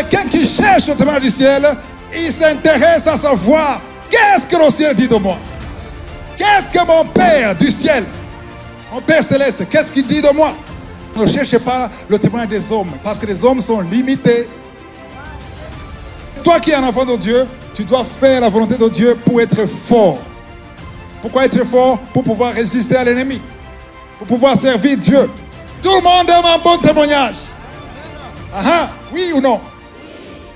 quelqu'un qui cherche le témoignage du ciel, il s'intéresse à savoir qu'est-ce que le ciel dit de moi. Qu'est-ce que mon Père du ciel, mon Père céleste, qu'est-ce qu'il dit de moi? Ne cherchez pas le témoignage des hommes, parce que les hommes sont limités. Toi qui es un enfant de Dieu, tu dois faire la volonté de Dieu pour être fort. Pourquoi être fort? Pour pouvoir résister à l'ennemi, pour pouvoir servir Dieu. Tout le monde aime un bon témoignage. Oui ou non?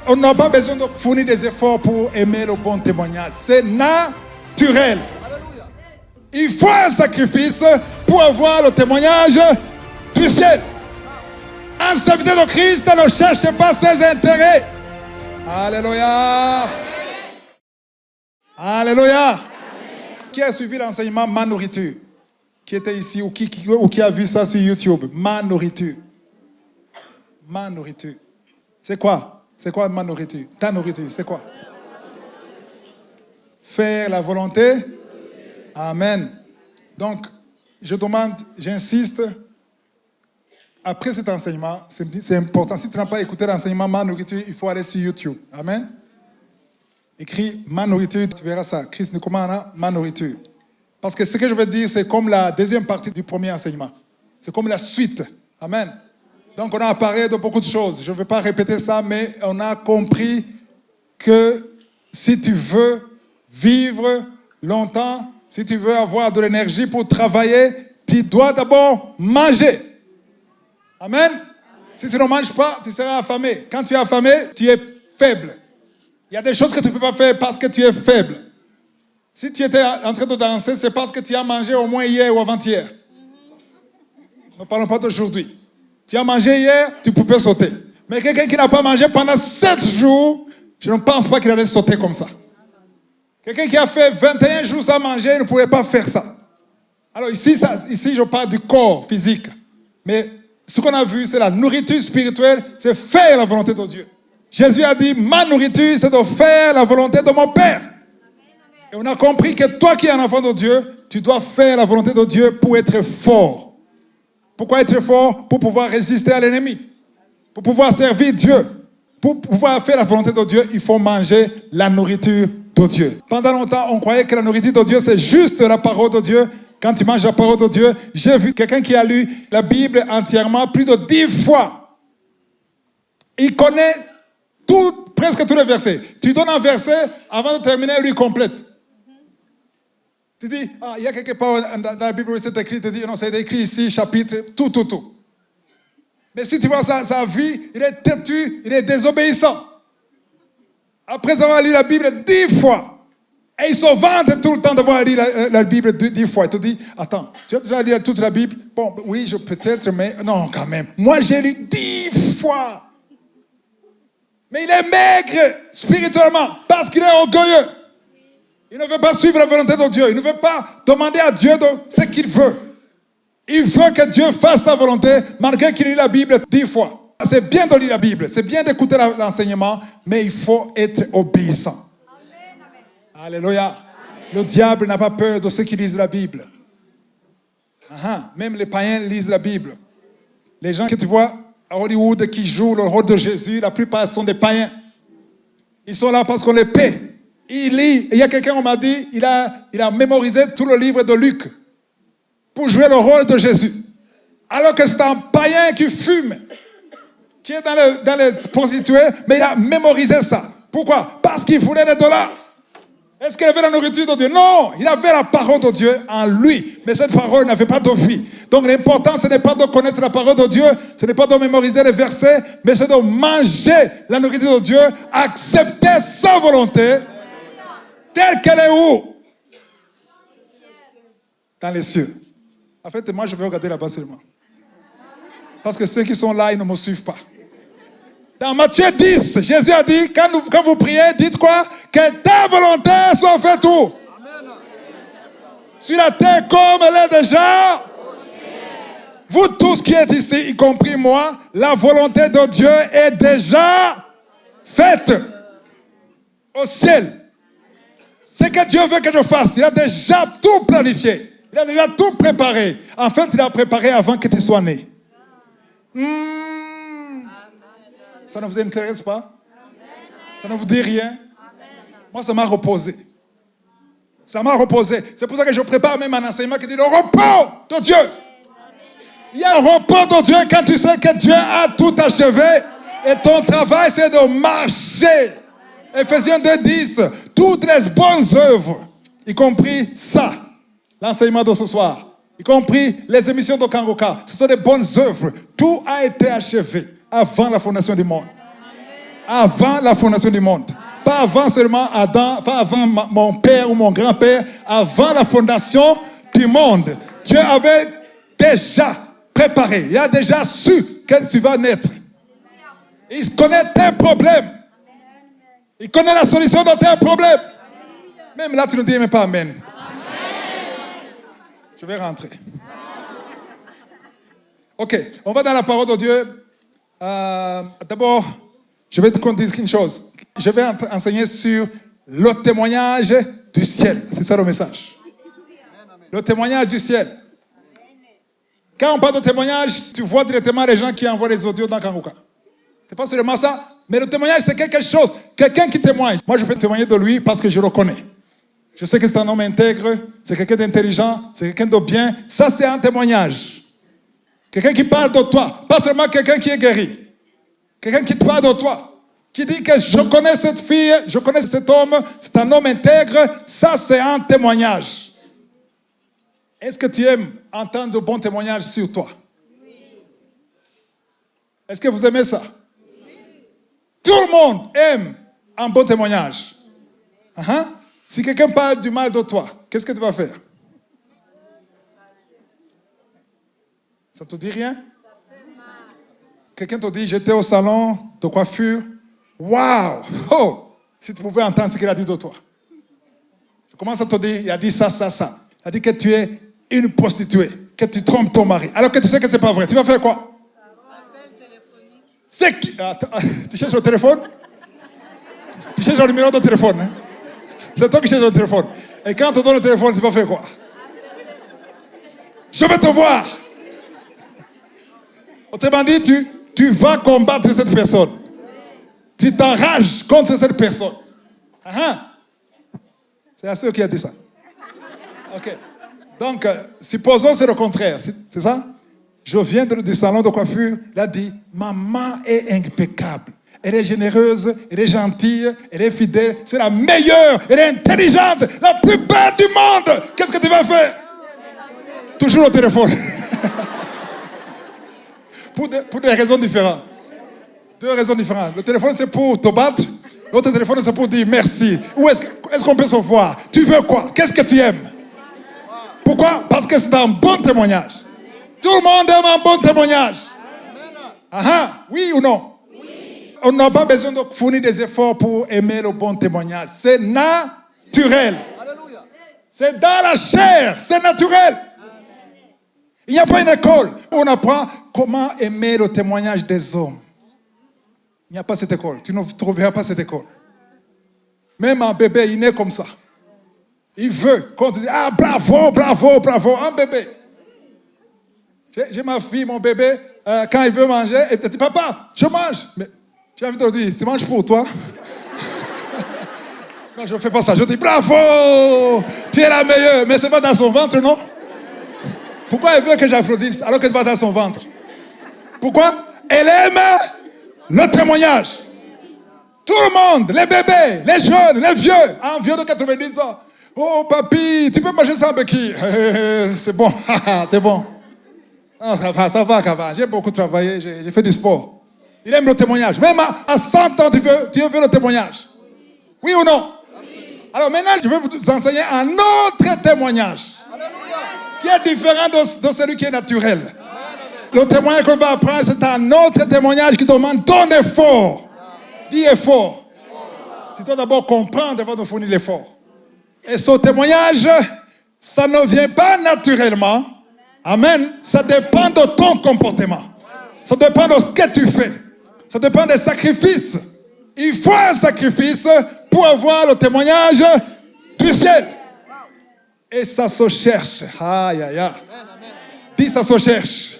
On n'a pas besoin de fournir des efforts pour aimer le bon témoignage. C'est naturel. Il faut un sacrifice pour avoir le témoignage du ciel. Un serviteur de Christ ne cherche pas ses intérêts. Alléluia. Alléluia. Qui a suivi l'enseignement Ma nourriture? Qui était ici ou qui a vu ça sur YouTube? Ma nourriture. Ma nourriture. C'est quoi? C'est quoi ma nourriture? Ta nourriture, c'est quoi? Faire la volonté. Amen. Donc, je demande, j'insiste, après cet enseignement, c'est important. Si tu n'as pas écouté l'enseignement Ma nourriture, il faut aller sur YouTube. Amen. Écris Ma nourriture, tu verras ça. Christ nous commande Ma nourriture. Parce que ce que je veux dire, c'est comme la deuxième partie du premier enseignement. C'est comme la suite. Amen. Donc, on a parlé de beaucoup de choses. Je ne vais pas répéter ça, mais on a compris que si tu veux vivre longtemps, si tu veux avoir de l'énergie pour travailler, tu dois d'abord manger. Amen. Si tu ne manges pas, tu seras affamé. Quand tu es affamé, tu es faible. Il y a des choses que tu ne peux pas faire parce que tu es faible. Si tu étais en train de danser, c'est parce que tu as mangé au moins hier ou avant-hier. Ne parlons pas d'aujourd'hui. Tu as mangé hier, tu pouvais sauter. Mais quelqu'un qui n'a pas mangé pendant 7 jours, je ne pense pas qu'il allait sauter comme ça. Quelqu'un qui a fait 21 jours sans manger, il ne pouvait pas faire ça. Alors ici, je parle du corps physique. Mais ce qu'on a vu, c'est la nourriture spirituelle, c'est faire la volonté de Dieu. Jésus a dit, ma nourriture, c'est de faire la volonté de mon Père. Et on a compris que toi qui es un enfant de Dieu, tu dois faire la volonté de Dieu pour être fort. Pourquoi être fort? Pour pouvoir résister à l'ennemi. Pour pouvoir servir Dieu. Pour pouvoir faire la volonté de Dieu, il faut manger la nourriture de Dieu. Pendant longtemps, on croyait que la nourriture de Dieu, c'est juste la parole de Dieu. Quand tu manges la parole de Dieu, j'ai vu quelqu'un qui a lu la Bible entièrement plus de 10 fois. Il connaît presque tous les versets. Tu donnes un verset, avant de terminer, il lui complète. Tu dis, il y a quelque part dans la Bible où c'est écrit, tu dis, non, c'est écrit ici, chapitre, tout. Mais si tu vois sa vie, il est têtu, il est désobéissant. Après avoir lu la Bible 10 fois, et il se vante tout le temps d'avoir lu la Bible 10 fois. Il te dit, attends, tu as déjà lu toute la Bible? Bon, oui, peut-être, mais non, quand même. Moi, j'ai lu 10 fois. Mais il est maigre spirituellement parce qu'il est orgueilleux. Il ne veut pas suivre la volonté de Dieu. Il ne veut pas demander à Dieu ce qu'il veut. Il veut que Dieu fasse sa volonté malgré qu'il lit la Bible 10 fois. C'est bien de lire la Bible, c'est bien d'écouter l'enseignement, mais il faut être obéissant. Amen. Alléluia. Amen. Le diable n'a pas peur de ceux qui lisent la Bible. Même les païens lisent la Bible. Les gens que tu vois à Hollywood qui jouent le rôle de Jésus, la plupart sont des païens. Ils sont là parce qu'on les paie. Il lit. Il y a quelqu'un, on m'a dit, il a mémorisé tout le livre de Luc pour jouer le rôle de Jésus. Alors que c'est un païen qui fume, qui est dans les prostituées, mais il a mémorisé ça. Pourquoi? Parce qu'il voulait des dollars. Est-ce qu'il avait la nourriture de Dieu? Non, il avait la parole de Dieu en lui. Mais cette parole n'avait pas de vie. Donc l'important, ce n'est pas de connaître la parole de Dieu, ce n'est pas de mémoriser les versets, mais c'est de manger la nourriture de Dieu, accepter sa volonté, telle qu'elle est où? Dans les cieux. En fait, moi, je vais regarder là-bas seulement. Parce que ceux qui sont là, ils ne me suivent pas. Dans Matthieu 10, Jésus a dit, quand vous priez, dites quoi? Que ta volonté soit faite où? Amen. Sur la terre comme elle est déjà. Vous tous qui êtes ici, y compris moi, la volonté de Dieu est déjà faite au ciel. Ce que Dieu veut que je fasse, il a déjà tout planifié. Il a déjà tout préparé. En fait, il a préparé avant que tu sois né. Ça ne vous intéresse pas? Ça ne vous dit rien? Moi, ça m'a reposé. Ça m'a reposé. C'est pour ça que je prépare même un enseignement qui dit le repos de Dieu. Il y a un repos de Dieu quand tu sais que Dieu a tout achevé et ton travail c'est de marcher. Ephésiens 2:10, toutes les bonnes œuvres, y compris ça, l'enseignement de ce soir, y compris les émissions de Kangoka, ce sont des bonnes œuvres. Tout a été achevé avant la fondation du monde. Avant la fondation du monde. Pas avant seulement Adam, pas avant mon père ou mon grand-père, avant la fondation du monde. Dieu avait déjà préparé, il a déjà su que tu vas naître. Il connaît tes problèmes. Il connaît la solution de tes problèmes. Même là, tu ne dis même pas Amen. Je vais rentrer. Ok, on va dans la parole de Dieu. D'abord, je vais te dire une chose. Je vais enseigner sur le témoignage du ciel. C'est ça le message. Le témoignage du ciel. Quand on parle de témoignage, tu vois directement les gens qui envoient les audios dans Kangoka. C'est pas seulement ça, mais le témoignage, c'est quelque chose. Quelqu'un qui témoigne. Moi, je peux témoigner de lui parce que je le connais. Je sais que c'est un homme intègre, c'est quelqu'un d'intelligent, c'est quelqu'un de bien. Ça, c'est un témoignage. Quelqu'un qui parle de toi. Pas seulement quelqu'un qui est guéri. Quelqu'un qui te parle de toi. Qui dit que je connais cette fille, je connais cet homme, c'est un homme intègre. Ça, c'est un témoignage. Est-ce que tu aimes entendre de bons témoignages sur toi? Est-ce que vous aimez ça? Tout le monde aime un bon témoignage. Si quelqu'un parle du mal de toi, qu'est-ce que tu vas faire? Ça ne te dit rien? Quelqu'un te dit, j'étais au salon de coiffure. Waouh! Oh! Si tu pouvais entendre ce qu'il a dit de toi. Je commence à te dire, il a dit ça, ça, ça. Il a dit que tu es une prostituée, que tu trompes ton mari. Alors que tu sais que ce n'est pas vrai. Tu vas faire quoi? C'est qui? Tu cherches le téléphone? Tu cherches le numéro de téléphone. Hein? C'est toi qui cherches le téléphone. Et quand on te donne le téléphone, tu vas faire quoi? Je vais te voir. Autrement dit, tu vas combattre cette personne. Tu t'enrages contre cette personne. C'est la seule qui a dit ça. Ok. Donc, supposons que c'est le contraire. C'est ça? Je viens du salon de coiffure. Il a dit, maman est impeccable. Elle est généreuse, elle est gentille, elle est fidèle. C'est la meilleure, elle est intelligente, la plus belle du monde. Qu'est-ce que tu vas faire? Toujours au téléphone. pour des raisons différentes. Deux raisons différentes. Le téléphone, c'est pour te battre. L'autre téléphone, c'est pour dire merci. Où est-ce qu'on peut se voir? Tu veux quoi? Qu'est-ce que tu aimes? Pourquoi? Parce que c'est un bon témoignage. Tout le monde aime un bon témoignage. Oui ou non? Oui. On n'a pas besoin de fournir des efforts pour aimer le bon témoignage. C'est naturel. C'est dans la chair. C'est naturel. Il n'y a pas une école où on apprend comment aimer le témoignage des hommes. Il n'y a pas cette école. Tu ne trouveras pas cette école. Même un bébé, il naît comme ça. Il veut qu'on dise, bravo, bravo, bravo, un bébé. J'ai ma fille, mon bébé, quand il veut manger, elle dit, papa, je mange. Mais j'ai envie de lui dire, tu manges pour toi? Non, je ne fais pas ça. Je dis, bravo, tu es la meilleure. Mais ce n'est pas dans son ventre, non? Pourquoi elle veut que j'applaudisse alors que c'est pas dans son ventre? Pourquoi? Elle aime le témoignage. Tout le monde, les bébés, les jeunes, les vieux, un vieux de 90 ans. Oh, papy, tu peux manger sans béquille? C'est bon, c'est bon. Ah, ça va. J'ai beaucoup travaillé, j'ai fait du sport. Il aime le témoignage. Même à 100 ans, tu veux le témoignage. Oui ou non? Alors maintenant, je vais vous enseigner un autre témoignage. Qui est différent de celui qui est naturel. Le témoignage qu'on va apprendre, c'est un autre témoignage qui demande ton effort. Dis effort. Tu dois d'abord comprendre avant de fournir l'effort. Et ce témoignage, ça ne vient pas naturellement. Amen. Ça dépend de ton comportement. Ça dépend de ce que tu fais. Ça dépend des sacrifices. Il faut un sacrifice pour avoir le témoignage du ciel. Et ça se cherche. Aïe, aïe, aïe. Dis, ça se cherche.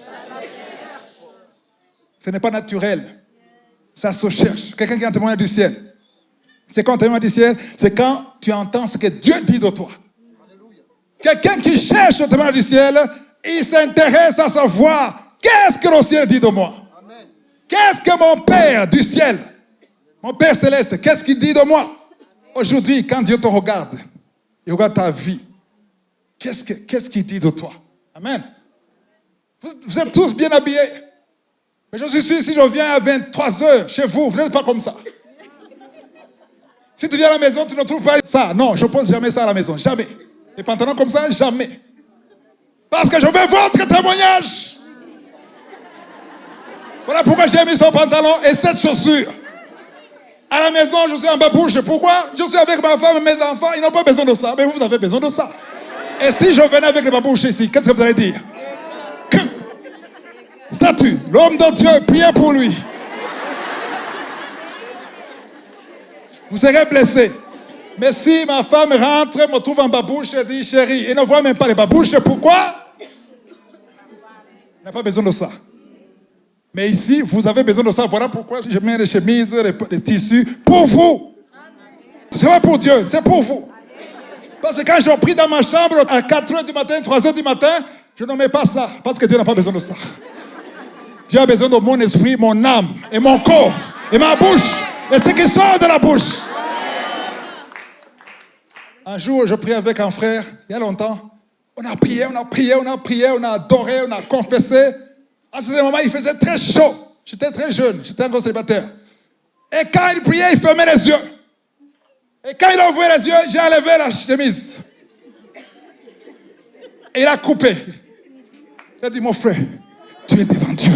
Ce n'est pas naturel. Ça se cherche. Quelqu'un qui a un témoignage du ciel. C'est quand un témoin du ciel, c'est quand tu entends ce que Dieu dit de toi. Quelqu'un qui cherche le témoin du ciel, il s'intéresse à savoir qu'est-ce que le ciel dit de moi. Qu'est-ce que mon Père du ciel, mon Père céleste, qu'est-ce qu'il dit de moi? Aujourd'hui, quand Dieu te regarde, il regarde ta vie, qu'est-ce qu'il dit de toi? Amen. Vous êtes tous bien habillés. Mais je suis sûr, si je viens à 23 heures chez vous, vous n'êtes pas comme ça. Si tu viens à la maison, tu ne trouves pas ça. Non, je ne pose jamais ça à la maison. Jamais. Les pantalons comme ça, jamais. Parce que je veux votre témoignage. Voilà pourquoi j'ai mis son pantalon et cette chaussure. À la maison, je suis en babouche. Pourquoi? Je suis avec ma femme et mes enfants. Ils n'ont pas besoin de ça. Mais vous avez besoin de ça. Et si je venais avec les babouches ici, qu'est-ce que vous allez dire? Statue, l'homme de Dieu, priez pour lui. Vous serez blessé. Mais si ma femme rentre, me trouve en babouche et dit, chérie, elle ne voit même pas les babouches, pourquoi? Elle n'a pas besoin de ça. Mais ici, vous avez besoin de ça. Voilà pourquoi je mets les chemises, les tissus, pour vous. Ce n'est pas pour Dieu, c'est pour vous. Parce que quand je prie dans ma chambre à 4h du matin, 3h du matin, je ne mets pas ça. Parce que Dieu n'a pas besoin de ça. Dieu a besoin de mon esprit, mon âme, et mon corps, et ma bouche, et ce qui sort de la bouche. Un jour, je priais avec un frère, il y a longtemps. On a prié, on a adoré, on a confessé. À ce moment, il faisait très chaud. J'étais très jeune, j'étais encore célibataire. Et quand il priait, il fermait les yeux. Et quand il a ouvert les yeux, j'ai enlevé la chemise. Et il a coupé. Il a dit, mon frère, tu es devant Dieu.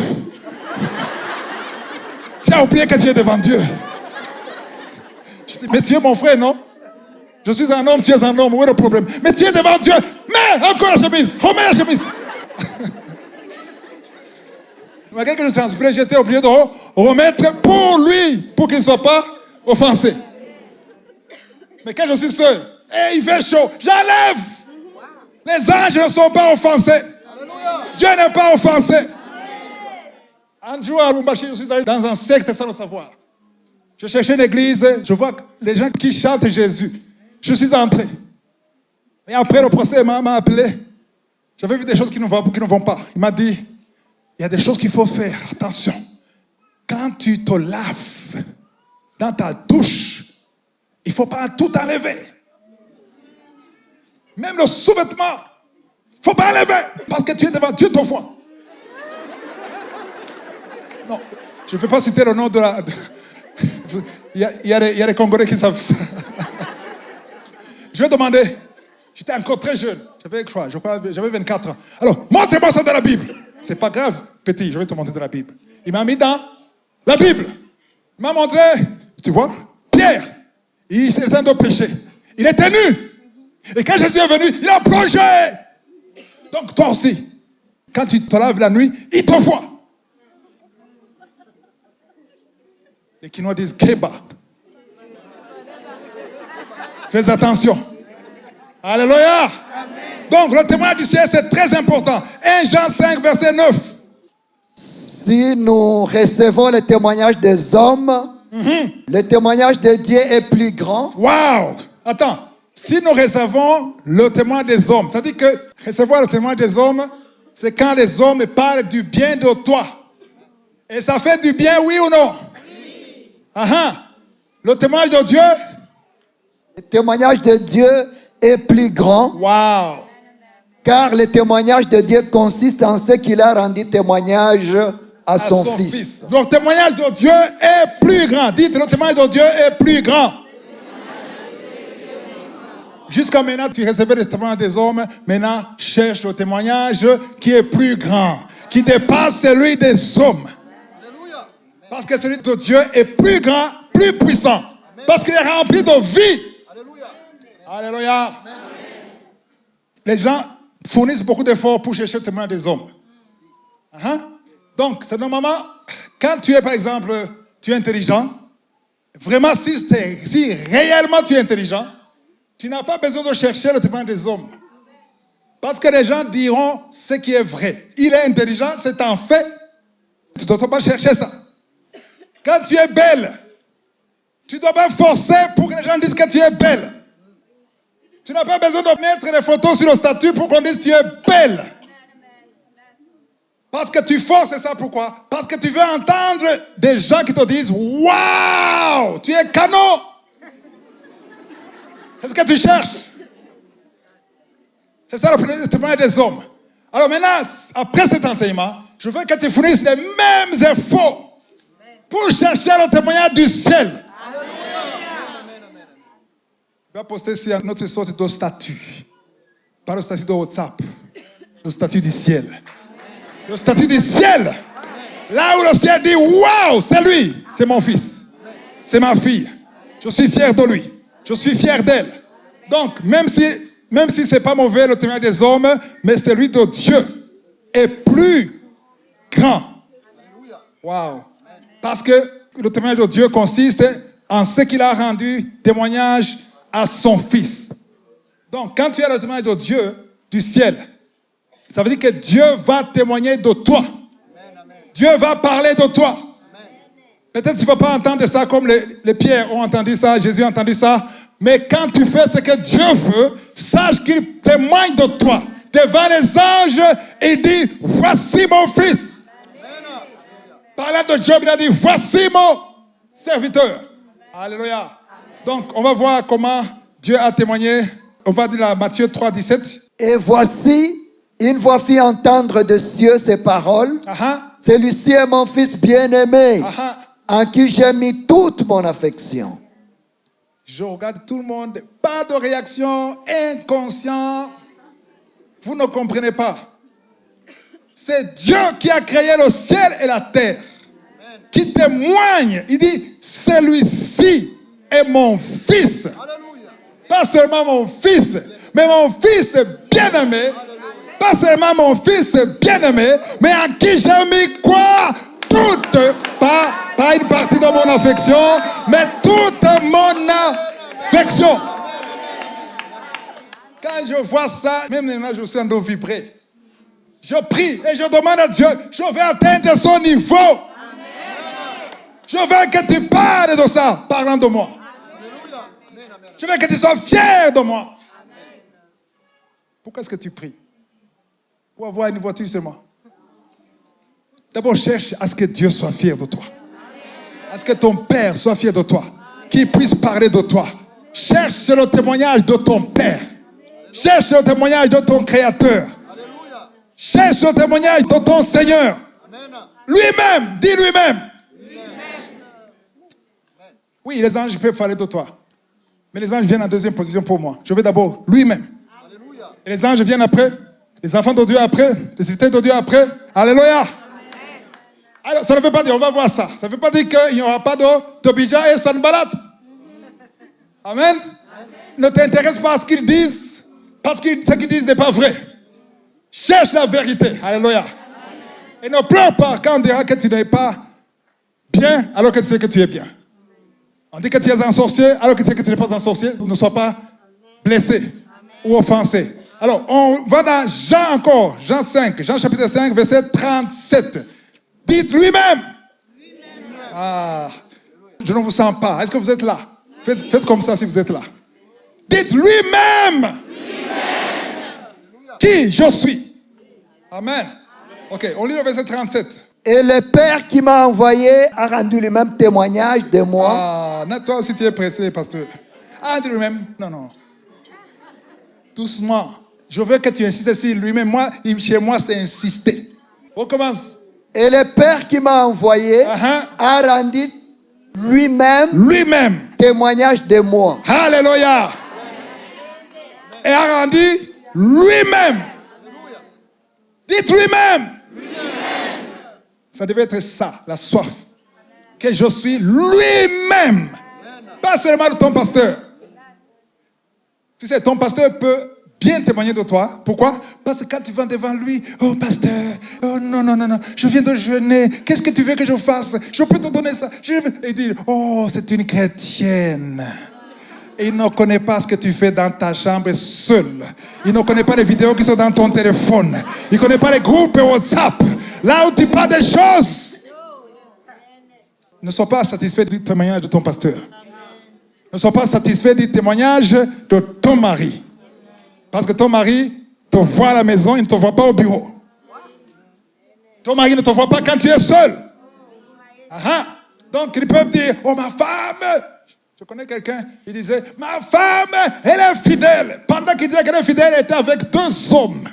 Tu as oublié que tu es devant Dieu. Je dis, mais tu es mon frère, non? Je suis un homme, tu es un homme, où est le problème? Mais tu es devant Dieu. Mais encore la chemise, remets la chemise. Malgré que je transpirais, j'étais obligé de remettre pour lui, pour qu'il ne soit pas offensé. Mais quand je suis seul, et il fait chaud, j'enlève. Les anges ne sont pas offensés. Dieu n'est pas offensé. Un jour à Lubumbashi, je suis allé dans un secte sans le savoir. Je cherchais une église, je vois les gens qui chantent Jésus. Je suis entré. Et après le procès, il m'a appelé. J'avais vu des choses qui ne vont pas. Il m'a dit, il y a des choses qu'il faut faire. Attention. Quand tu te laves dans ta douche, il ne faut pas tout enlever. Même le sous-vêtement, il ne faut pas enlever. Parce que tu es devant Dieu, ton foi. Non, je ne vais pas citer le nom de la... Il y a des Congolais qui savent ça. Je vais demander, j'étais encore très jeune, j'avais 24 ans. Alors, montrez-moi ça dans la Bible. C'est pas grave, petit, je vais te montrer dans la Bible. Il m'a mis dans la Bible. Il m'a montré, tu vois, Pierre, il était en train de prêcher. Il était nu. Et quand Jésus est venu, il a plongé. Donc toi aussi, quand tu te laves la nuit, il te voit. Les Quinois disent Keba. Faites attention. Alléluia. Amen. Donc le témoignage du ciel, c'est très important. 1 Jean 5, verset 9. Si nous recevons le témoignage des hommes, le témoignage de Dieu est plus grand. Waouh! Attends. Si nous recevons le témoin des hommes, ça dit que recevoir le témoin des hommes, c'est quand les hommes parlent du bien de toi. Et ça fait du bien, oui ou non? Oui. Le témoignage de Dieu? Le témoignage de Dieu est plus grand. Wow. Car le témoignage de Dieu consiste en ce qu'il a rendu témoignage à son Fils. Donc le témoignage de Dieu est plus grand. Dites, le témoignage de Dieu est plus grand. Jusqu'à maintenant, tu recevais le témoignage des hommes. Maintenant, cherche le témoignage qui est plus grand, qui dépasse celui des hommes. Parce que celui de Dieu est plus grand, plus puissant. Parce qu'il est rempli de vie. Alléluia. Les gens fournissent beaucoup d'efforts pour chercher le témoignage des hommes. Donc, c'est normalement, quand tu es, par exemple, tu es intelligent, vraiment, si réellement tu es intelligent, tu n'as pas besoin de chercher le témoignage des hommes. Parce que les gens diront ce qui est vrai. Il est intelligent, c'est un fait. Tu ne dois pas chercher ça. Quand tu es belle, Tu ne dois pas forcer pour que les gens disent que tu es belle. Tu n'as pas besoin de mettre des photos sur le statut pour qu'on dise que tu es belle. Parce que tu forces, c'est ça pourquoi? Parce que tu veux entendre des gens qui te disent « Waouh, tu es canon !» C'est ce que tu cherches. C'est ça le témoignage des hommes. Alors maintenant, après cet enseignement, je veux que tu fournisses les mêmes efforts pour chercher le témoignage du ciel. Je vais poster ici une autre sorte de statut. Pas le statut de WhatsApp, le statut du ciel. Le statut du ciel. Là où le ciel dit, waouh, c'est lui, c'est mon fils, c'est ma fille. Je suis fier de lui, je suis fier d'elle. Donc, même si ce n'est pas mauvais le témoignage des hommes, mais celui de Dieu est plus grand. Waouh. Parce que le témoignage de Dieu consiste en ce qu'il a rendu témoignage à son fils. Donc, quand tu as le témoignage de Dieu, du ciel, ça veut dire que Dieu va témoigner de toi. Dieu va parler de toi. Peut-être que tu ne vas pas entendre ça comme les pierres ont entendu ça, Jésus a entendu ça. Mais quand tu fais ce que Dieu veut, sache qu'il témoigne de toi. Devant les anges, il dit, voici mon fils. Parlant de Job, il a dit, voici mon serviteur. Alléluia. Donc, on va voir comment Dieu a témoigné. On va dire à Matthieu 3, 17. Et voici, une voix fit entendre de cieux ces paroles. Celui-ci est mon fils bien-aimé, en qui j'ai mis toute mon affection. Je regarde tout le monde, pas de réaction, inconscient. Vous ne comprenez pas. C'est Dieu qui a créé le ciel et la terre, qui témoigne. Il dit, celui-ci est mon fils. Alléluia. Pas seulement mon fils, mais mon fils bien-aimé. Pas seulement mon fils bien-aimé, mais en qui j'ai mis quoi? Toute, pas une partie de mon affection, mais toute mon affection. Quand je vois ça, même maintenant je suis en train de vibrer. Je prie et je demande à Dieu, je veux atteindre son niveau. Je veux que tu parles de ça, parlant de moi. Je veux que tu sois fier de moi. Pourquoi est-ce que tu pries? Pour avoir une voiture seulement. D'abord, cherche à ce que Dieu soit fier de toi. À ce que ton Père soit fier de toi. Qu'il puisse parler de toi. Cherche le témoignage de ton Père. Cherche le témoignage de ton Créateur. Cherche le témoignage de ton Seigneur. Lui-même, dis lui-même. Oui, les anges peuvent parler de toi. Mais les anges viennent en deuxième position pour moi. Je veux d'abord lui-même. Et les anges viennent après. Les enfants de Dieu après. Les cités de Dieu après. Alléluia. Alors, ça ne veut pas dire, on va voir ça. Ça ne veut pas dire qu'il n'y aura pas de Tobija et Sanballat. Amen. Ne t'intéresse pas à ce qu'ils disent. Parce que ce qu'ils disent n'est pas vrai. Cherche la vérité. Alléluia. Et ne pleure pas quand on dira que tu n'es pas bien alors que tu sais que tu es bien. On dit que tu es un sorcier alors que tu sais que tu n'es pas un sorcier. Ne sois pas blessé ou offensé. Alors, on va dans Jean encore. Jean 5. Jean chapitre 5, verset 37. Dites lui-même. Ah, je ne vous sens pas. Est-ce que vous êtes là? Faites comme ça si vous êtes là. Dites lui-même. Qui je suis. Amen. Ok, on lit le verset 37. Et le Père qui m'a envoyé a rendu le même témoignage de moi. Ah, toi aussi tu es pressé, pasteur. Ah, dis lui-même. Non. Doucement. Je veux que tu insistes sur lui-même. Moi, chez moi, c'est insister. On commence. Et le Père qui m'a envoyé a rendu lui-même témoignage de moi. Alléluia. Et a rendu lui-même. Dites lui-même. Ça devait être ça, la soif. Que je suis lui-même. Pas seulement ton pasteur. Tu sais, ton pasteur peut bien témoigner de toi. Pourquoi? Parce que quand tu vas devant lui, oh pasteur, oh non, je viens de jeûner. Qu'est-ce que tu veux que je fasse? Je peux te donner ça. Et il dit, oh, c'est une chrétienne. Et il ne connaît pas ce que tu fais dans ta chambre seul. Il ne connaît pas les vidéos qui sont dans ton téléphone. Il ne connaît pas les groupes WhatsApp. Là où tu parles des choses. Ne sois pas satisfait du témoignage de ton pasteur. Ne sois pas satisfait du témoignage de ton mari. Parce que ton mari te voit à la maison, il ne te voit pas au bureau. Ton mari ne te voit pas quand tu es seul. Donc ils peuvent dire, oh ma femme, je connais quelqu'un, il disait, ma femme, elle est fidèle. Pendant qu'il disait qu'elle est fidèle, elle était avec 2 hommes.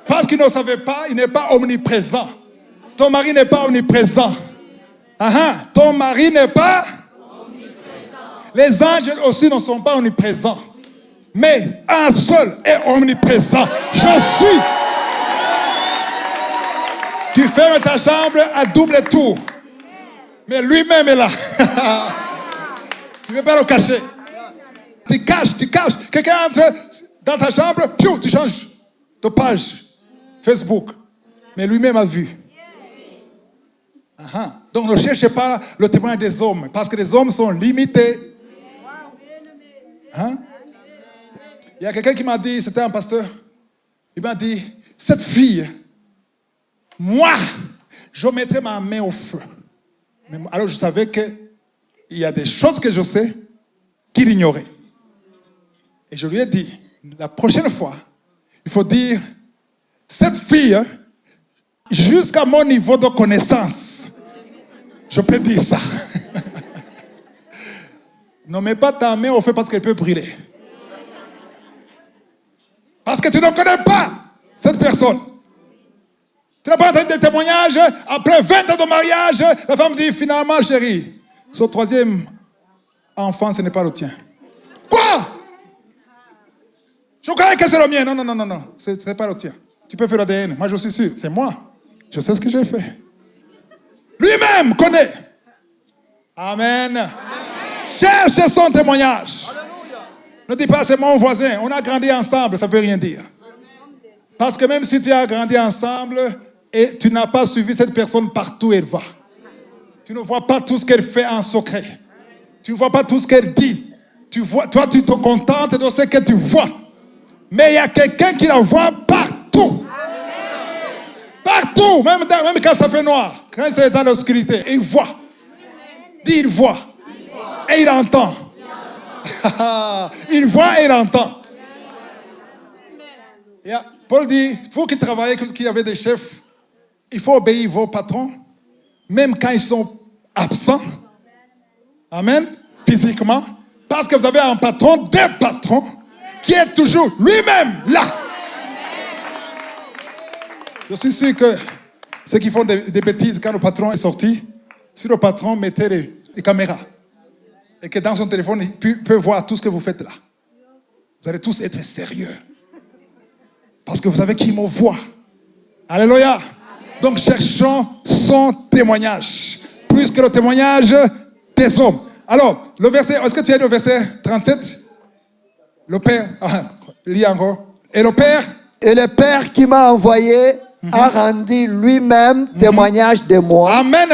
Parce qu'il ne savait pas, il n'est pas omniprésent. Ton mari n'est pas omniprésent. Ton mari n'est pas omniprésent. Les anges aussi ne sont pas omniprésents. Mais un seul est omniprésent. Je suis. Tu fermes ta chambre à double tour. Mais lui-même est là. Tu ne veux pas le cacher. Tu caches. Quelqu'un entre dans ta chambre, tu changes de page Facebook. Mais lui-même a vu. Donc ne cherchez pas le témoin des hommes. Parce que les hommes sont limités. Il y a quelqu'un qui m'a dit, c'était un pasteur. Il m'a dit, cette fille, moi, je mettrai ma main au feu. Alors je savais qu'il y a des choses que je sais qu'il ignorait. Et je lui ai dit, la prochaine fois, il faut dire, cette fille, jusqu'à mon niveau de connaissance, je peux dire ça. Ne mets pas ta main au feu parce qu'elle peut brûler. Parce que tu ne connais pas cette personne. Tu n'as pas entendu des témoignages. Après 20 ans de mariage, la femme dit finalement, chérie, ce 3e enfant, ce n'est pas le tien. Quoi? Je croyais que c'est le mien. Non. Ce n'est pas le tien. Tu peux faire l'ADN. Moi, je suis sûr. C'est moi. Je sais ce que j'ai fait. Lui-même connaît. Amen. Cherche son témoignage. Ne dis pas c'est mon voisin. On a grandi ensemble. Ça ne veut rien dire. Parce que même si tu as grandi ensemble et tu n'as pas suivi cette personne partout où elle va, tu ne vois pas tout ce qu'elle fait en secret. Tu ne vois pas tout ce qu'elle dit. Toi, tu te contentes de ce que tu vois. Mais il y a quelqu'un qui la voit partout. Partout. Même quand ça fait noir. Quand c'est dans l'obscurité. Il voit. Dis il voit. Et il entend. Il voit et il entend. Paul dit, vous qui travaillez, qu'il y avait des chefs, il faut obéir vos patrons, même quand ils sont absents. Amen. Physiquement. Parce que vous avez un patron, des patrons, qui est toujours lui-même là. Je suis sûr que ceux qui font des bêtises quand le patron est sorti, si le patron mettait les caméras, et que dans son téléphone, il peut voir tout ce que vous faites là, vous allez tous être sérieux. Parce que vous savez qui me voit. Alléluia. Amen. Donc cherchons son témoignage. Plus que le témoignage des hommes. Alors, le verset, est-ce que tu as le verset 37? Le Père, lis encore. Et le Père? Et le Père qui m'a envoyé a rendu lui-même témoignage de moi. Amen.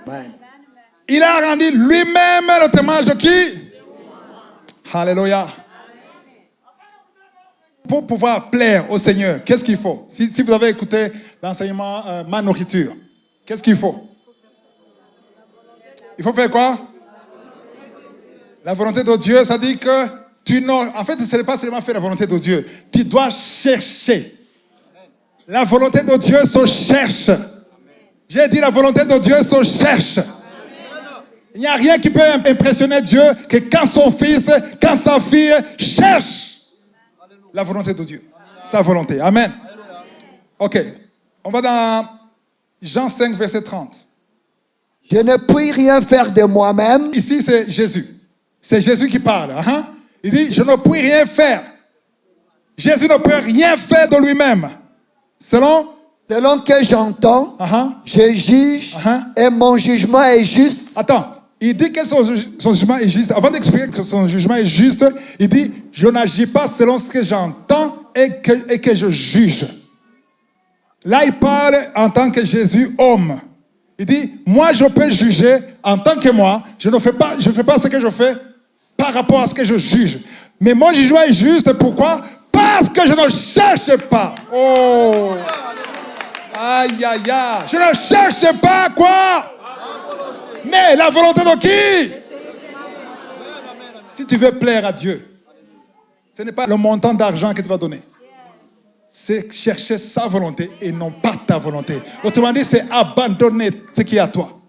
Amen. Il a rendu lui-même le témoignage de qui? Alléluia. Pour pouvoir plaire au Seigneur, qu'est-ce qu'il faut? Si vous avez écouté l'enseignement Ma nourriture, qu'est-ce qu'il faut? Il faut faire quoi? La volonté de Dieu, ça dit que en fait, ce n'est pas seulement faire la volonté de Dieu. Tu dois chercher. La volonté de Dieu se cherche. J'ai dit la volonté de Dieu se cherche. Il n'y a rien qui peut impressionner Dieu que quand son fils, quand sa fille cherche la volonté de Dieu. Sa volonté. Amen. Ok. On va dans Jean 5, verset 30. Je ne puis rien faire de moi-même. Ici, c'est Jésus. C'est Jésus qui parle. Il dit, je ne puis rien faire. Jésus ne peut rien faire de lui-même. Selon que j'entends, je juge et mon jugement est juste. Attends. Il dit que son jugement est juste. Avant d'expliquer que son jugement est juste, il dit, je n'agis pas selon ce que j'entends et que je juge. Là, il parle en tant que Jésus, homme. Il dit, moi, je peux juger en tant que moi. Je ne fais pas ce que je fais par rapport à ce que je juge. Mais mon jugement est juste. Pourquoi? Parce que je ne cherche pas. Oh! Aïe, aïe, aïe. Je ne cherche pas quoi? Mais la volonté de qui? Si tu veux plaire à Dieu, ce n'est pas le montant d'argent que tu vas donner. C'est chercher sa volonté et non pas ta volonté. Autrement dit, c'est abandonner ce qui est à toi.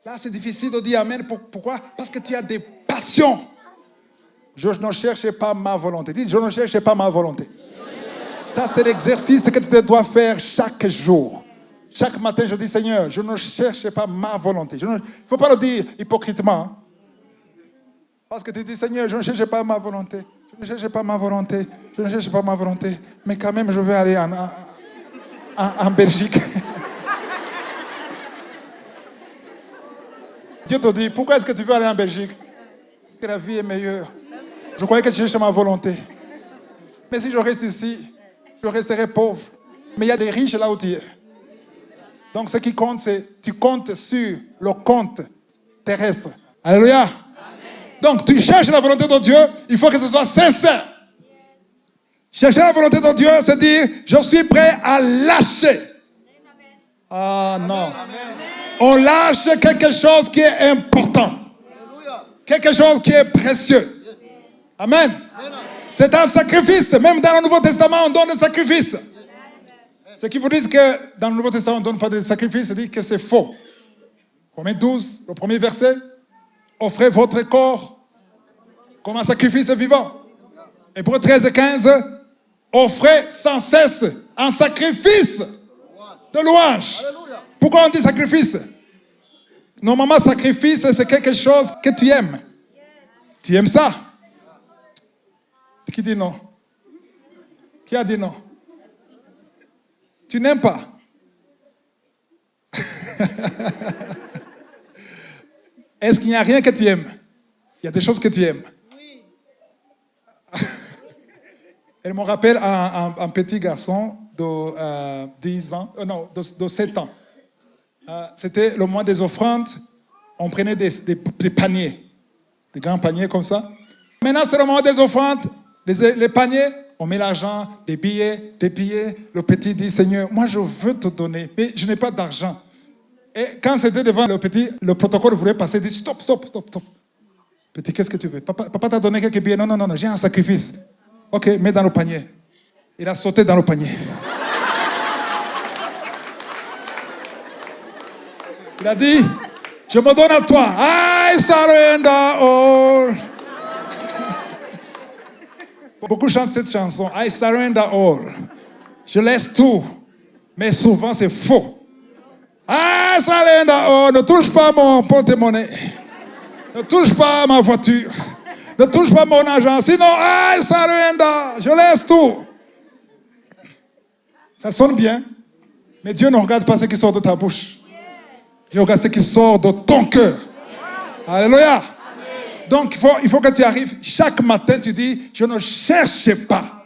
Là, c'est difficile de dire Amen. Pourquoi? Parce que tu as des passions. Je ne cherche pas ma volonté. Dis, je ne cherche pas ma volonté. Ça, c'est l'exercice que tu dois faire chaque jour. Chaque matin, je dis, Seigneur, je ne cherche pas ma volonté. Il ne faut pas le dire hypocritement. Parce que tu dis, Seigneur, je ne cherche pas ma volonté. Je ne cherche pas ma volonté. Je ne cherche pas ma volonté. Mais quand même, je vais aller en Belgique. Dieu te dit, pourquoi est-ce que tu veux aller en Belgique? Parce que la vie est meilleure. Je croyais que tu cherchais ma volonté. Mais si je reste ici, je resterai pauvre. Mais il y a des riches là où tu es. Donc ce qui compte, c'est tu comptes sur le compte terrestre. Alléluia. Amen. Donc tu cherches la volonté de Dieu, il faut que ce soit sincère. Chercher la volonté de Dieu, c'est dire, je suis prêt à lâcher. Ah non. Amen. On lâche quelque chose qui est important. Quelque chose qui est précieux. Amen. C'est un sacrifice. Même dans le Nouveau Testament, on donne des sacrifices. Ce qui vous dit que dans le Nouveau Testament, on ne donne pas de sacrifices, c'est dit que c'est faux. Romains 12, le premier verset. Offrez votre corps comme un sacrifice vivant. Hébreux 13 et 15. Offrez sans cesse un sacrifice de louange. Pourquoi on dit sacrifice? Normalement, sacrifice, c'est quelque chose que tu aimes. Tu aimes ça? Qui dit non? Qui a dit non? Tu n'aimes pas? Est-ce qu'il n'y a rien que tu aimes? Il y a des choses que tu aimes. Oui. Elle me rappelle un petit garçon de 10 ans, non, de 7 ans. C'était le mois des offrandes. On prenait des paniers, des grands paniers comme ça. Maintenant, c'est le moment des offrandes. Les paniers, on met l'argent, des billets. Le petit dit, Seigneur, moi je veux te donner, mais je n'ai pas d'argent. Et quand c'était devant le petit, le protocole voulait passer, il dit, stop. Petit, qu'est-ce que tu veux? Papa t'a donné quelques billets? Non, j'ai un sacrifice. Ok, mets dans le panier. Il a sauté dans le panier. Il a dit, je me donne à toi. I surrender all. Beaucoup chantent cette chanson. I surrender all. Je laisse tout. Mais souvent, c'est faux. I surrender all. Ne touche pas mon porte-monnaie. Ne touche pas ma voiture. Ne touche pas mon argent. Sinon, I surrender. Je laisse tout. Ça sonne bien. Mais Dieu ne regarde pas ce qui sort de ta bouche. Dieu regarde ce qui sort de ton cœur. Alléluia. Amen. Donc, il faut que tu arrives. Chaque matin, tu dis, je ne cherche pas.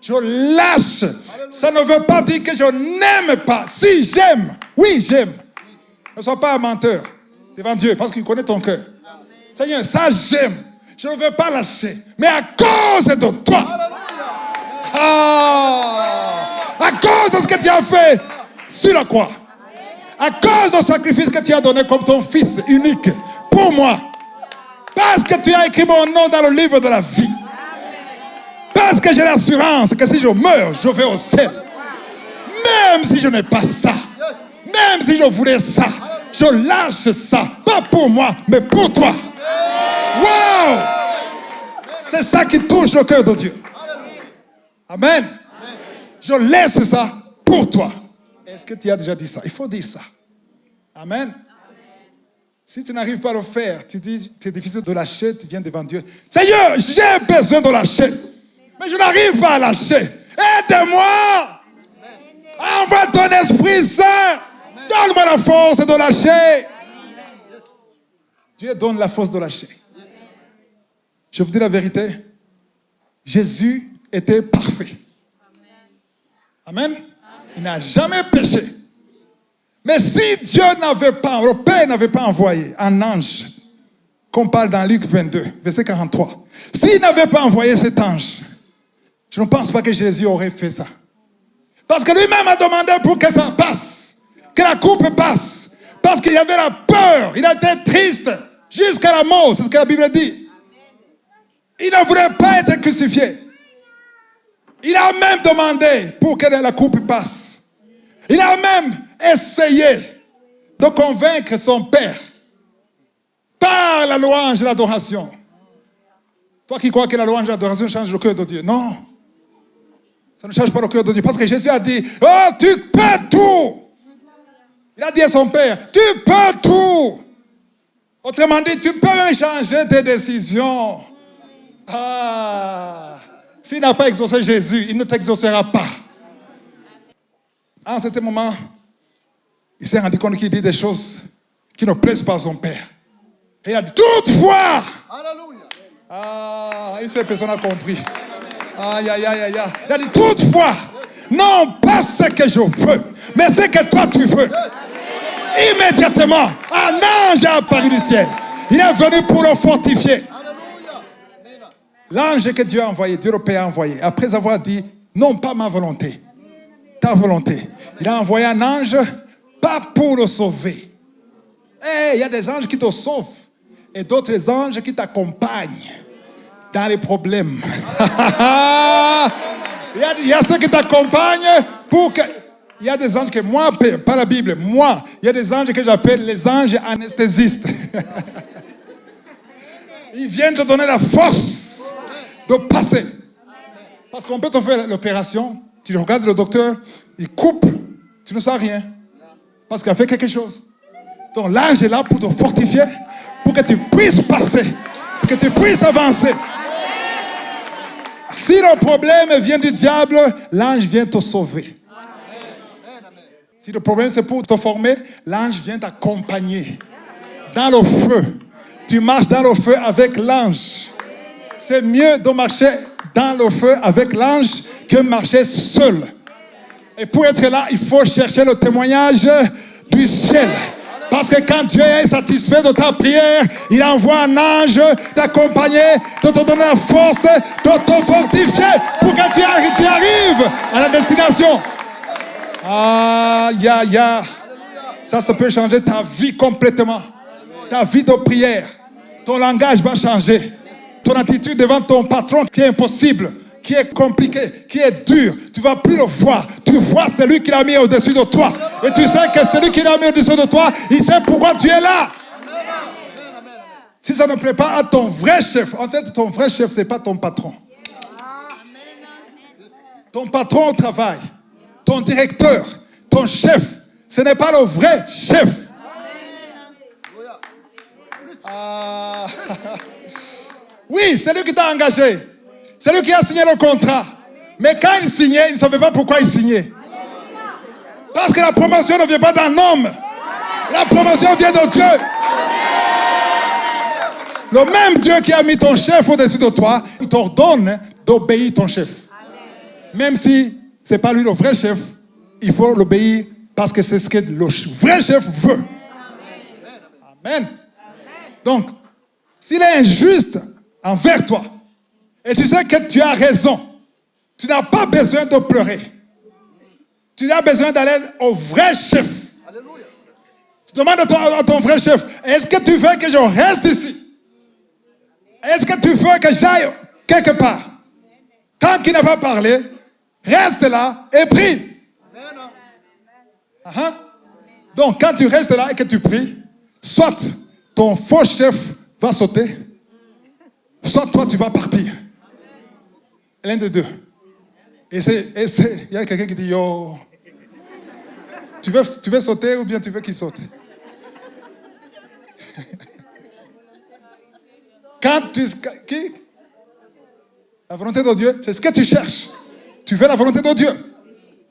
Je lâche. Alléluia. Ça ne veut pas dire que je n'aime pas. Si, j'aime. Oui, j'aime. Ne sois pas un menteur devant Dieu parce qu'il connaît ton cœur. Amen. Seigneur, ça, j'aime. Je ne veux pas lâcher. Mais à cause de toi. À cause de ce que tu as fait sur la croix. À cause du sacrifice que tu as donné comme ton fils unique pour moi. Parce que tu as écrit mon nom dans le livre de la vie. Parce que j'ai l'assurance que si je meurs, je vais au ciel. Même si je n'ai pas ça. Même si je voulais ça. Je lâche ça. Pas pour moi, mais pour toi. Wow! C'est ça qui touche le cœur de Dieu. Amen. Je laisse ça pour toi. Est-ce que tu as déjà dit ça? Il faut dire ça. Amen. Si tu n'arrives pas à le faire, tu dis, c'est difficile de lâcher, tu viens devant Dieu. Seigneur, j'ai besoin de lâcher. Mais je n'arrive pas à lâcher. Aide-moi. Envoie ton Esprit Saint. Donne-moi la force de lâcher. Dieu donne la force de lâcher. Je vous dis la vérité. Jésus était parfait. Amen. Il n'a jamais péché. Mais si Dieu n'avait pas, le Père n'avait pas envoyé un ange, qu'on parle dans Luc 22, verset 43. S'il n'avait pas envoyé cet ange, je ne pense pas que Jésus aurait fait ça. Parce que lui-même a demandé pour que ça passe, que la coupe passe. Parce qu'il y avait la peur, il était triste. Jusqu'à la mort, c'est ce que la Bible dit. Il ne voulait pas être crucifié. Il a même demandé pour que la coupe passe. Il a même essayé de convaincre son père par la louange et l'adoration. Toi qui crois que la louange et l'adoration changent le cœur de Dieu. Non. Ça ne change pas le cœur de Dieu. Parce que Jésus a dit, oh, tu peux tout. Il a dit à son père, tu peux tout. Autrement dit, tu peux même changer tes décisions. Ah. S'il n'a pas exaucé Jésus, il ne t'exaucera pas. À un certain moment, il s'est rendu compte qu'il dit des choses qui ne plaisent pas à son père. Et il a dit, toutefois. Alléluia. Ah, une seule personne a compris. Aïe, aïe, aïe, aïe. Il a dit, toutefois, non pas ce que je veux, mais ce que toi tu veux. Immédiatement, un ange a apparu du ciel. Il est venu pour le fortifier. L'ange que Dieu a envoyé, Dieu le Père a envoyé, après avoir dit, non pas ma volonté, ta volonté. Il a envoyé un ange, pas pour le sauver. Il y a des anges qui te sauvent et d'autres anges qui t'accompagnent dans les problèmes. Il y a ceux qui t'accompagnent pour que... Il y a des anges que moi, pas la Bible, moi, il y a des anges que j'appelle les anges anesthésistes. Ils viennent te donner la force de passer. Parce qu'on peut te faire l'opération, tu regardes le docteur, il coupe, tu ne sens rien. Parce qu'il a fait quelque chose. Donc l'ange est là pour te fortifier, pour que tu puisses passer, pour que tu puisses avancer. Si le problème vient du diable, l'ange vient te sauver. Si le problème c'est pour te former, l'ange vient t'accompagner. Dans le feu. Tu marches dans le feu avec l'ange. C'est mieux de marcher dans le feu avec l'ange que marcher seul. Et pour être là, il faut chercher le témoignage du ciel. Parce que quand Dieu est satisfait de ta prière, il envoie un ange t'accompagner, de te donner la force, de te fortifier pour que tu arrives à la destination. Ça peut changer ta vie complètement. Ta vie de prière. Ton langage va changer. Ton attitude devant ton patron qui est impossible, qui est compliqué, qui est dur. Tu ne vas plus le voir. Tu vois celui qui l'a mis au-dessus de toi. Et tu sais que celui qui l'a mis au-dessus de toi, il sait pourquoi tu es là. Si ça ne plaît pas à ton vrai chef, en fait, ton vrai chef, ce n'est pas ton patron. Ton patron au travail, ton directeur, ton chef, ce n'est pas le vrai chef. Oui, c'est lui qui t'a engagé. C'est lui qui a signé le contrat. Mais quand il signait, il ne savait pas pourquoi il signait. Parce que la promotion ne vient pas d'un homme. La promotion vient de Dieu. Le même Dieu qui a mis ton chef au-dessus de toi, il t'ordonne d'obéir ton chef. Même si ce n'est pas lui le vrai chef, il faut l'obéir parce que c'est ce que le vrai chef veut. Amen. Donc, s'il est injuste envers toi, et tu sais que tu as raison, tu n'as pas besoin de pleurer. Tu as besoin d'aller au vrai chef. Tu demandes à ton vrai chef, est-ce que tu veux que je reste ici? Est-ce que tu veux que j'aille quelque part? Tant qu'il n'a pas parlé, reste là et prie. Donc, quand tu restes là et que tu pries, soit ton faux chef va sauter, soit toi tu vas partir. L'un des deux. Et il y a quelqu'un qui dit, yo, tu veux sauter ou bien tu veux qu'il saute? La volonté de Dieu, c'est ce que tu cherches. Tu veux la volonté de Dieu.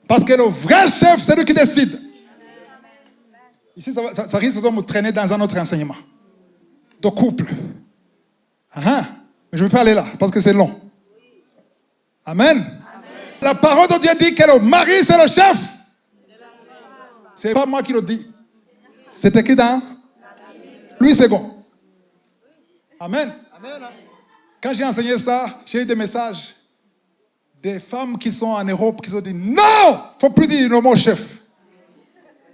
Parce que le vrai chef, c'est lui qui décide. Ici, ça risque de me traîner dans un autre enseignement. De couple. Mais je ne vais pas aller là, parce que c'est long. Amen. La parole de Dieu dit que le mari, c'est le chef. Ce n'est pas moi qui le dis. C'est écrit dans Louis II. Amen. Quand j'ai enseigné ça, j'ai eu des messages des femmes qui sont en Europe qui ont dit non, il ne faut plus dire le mot chef.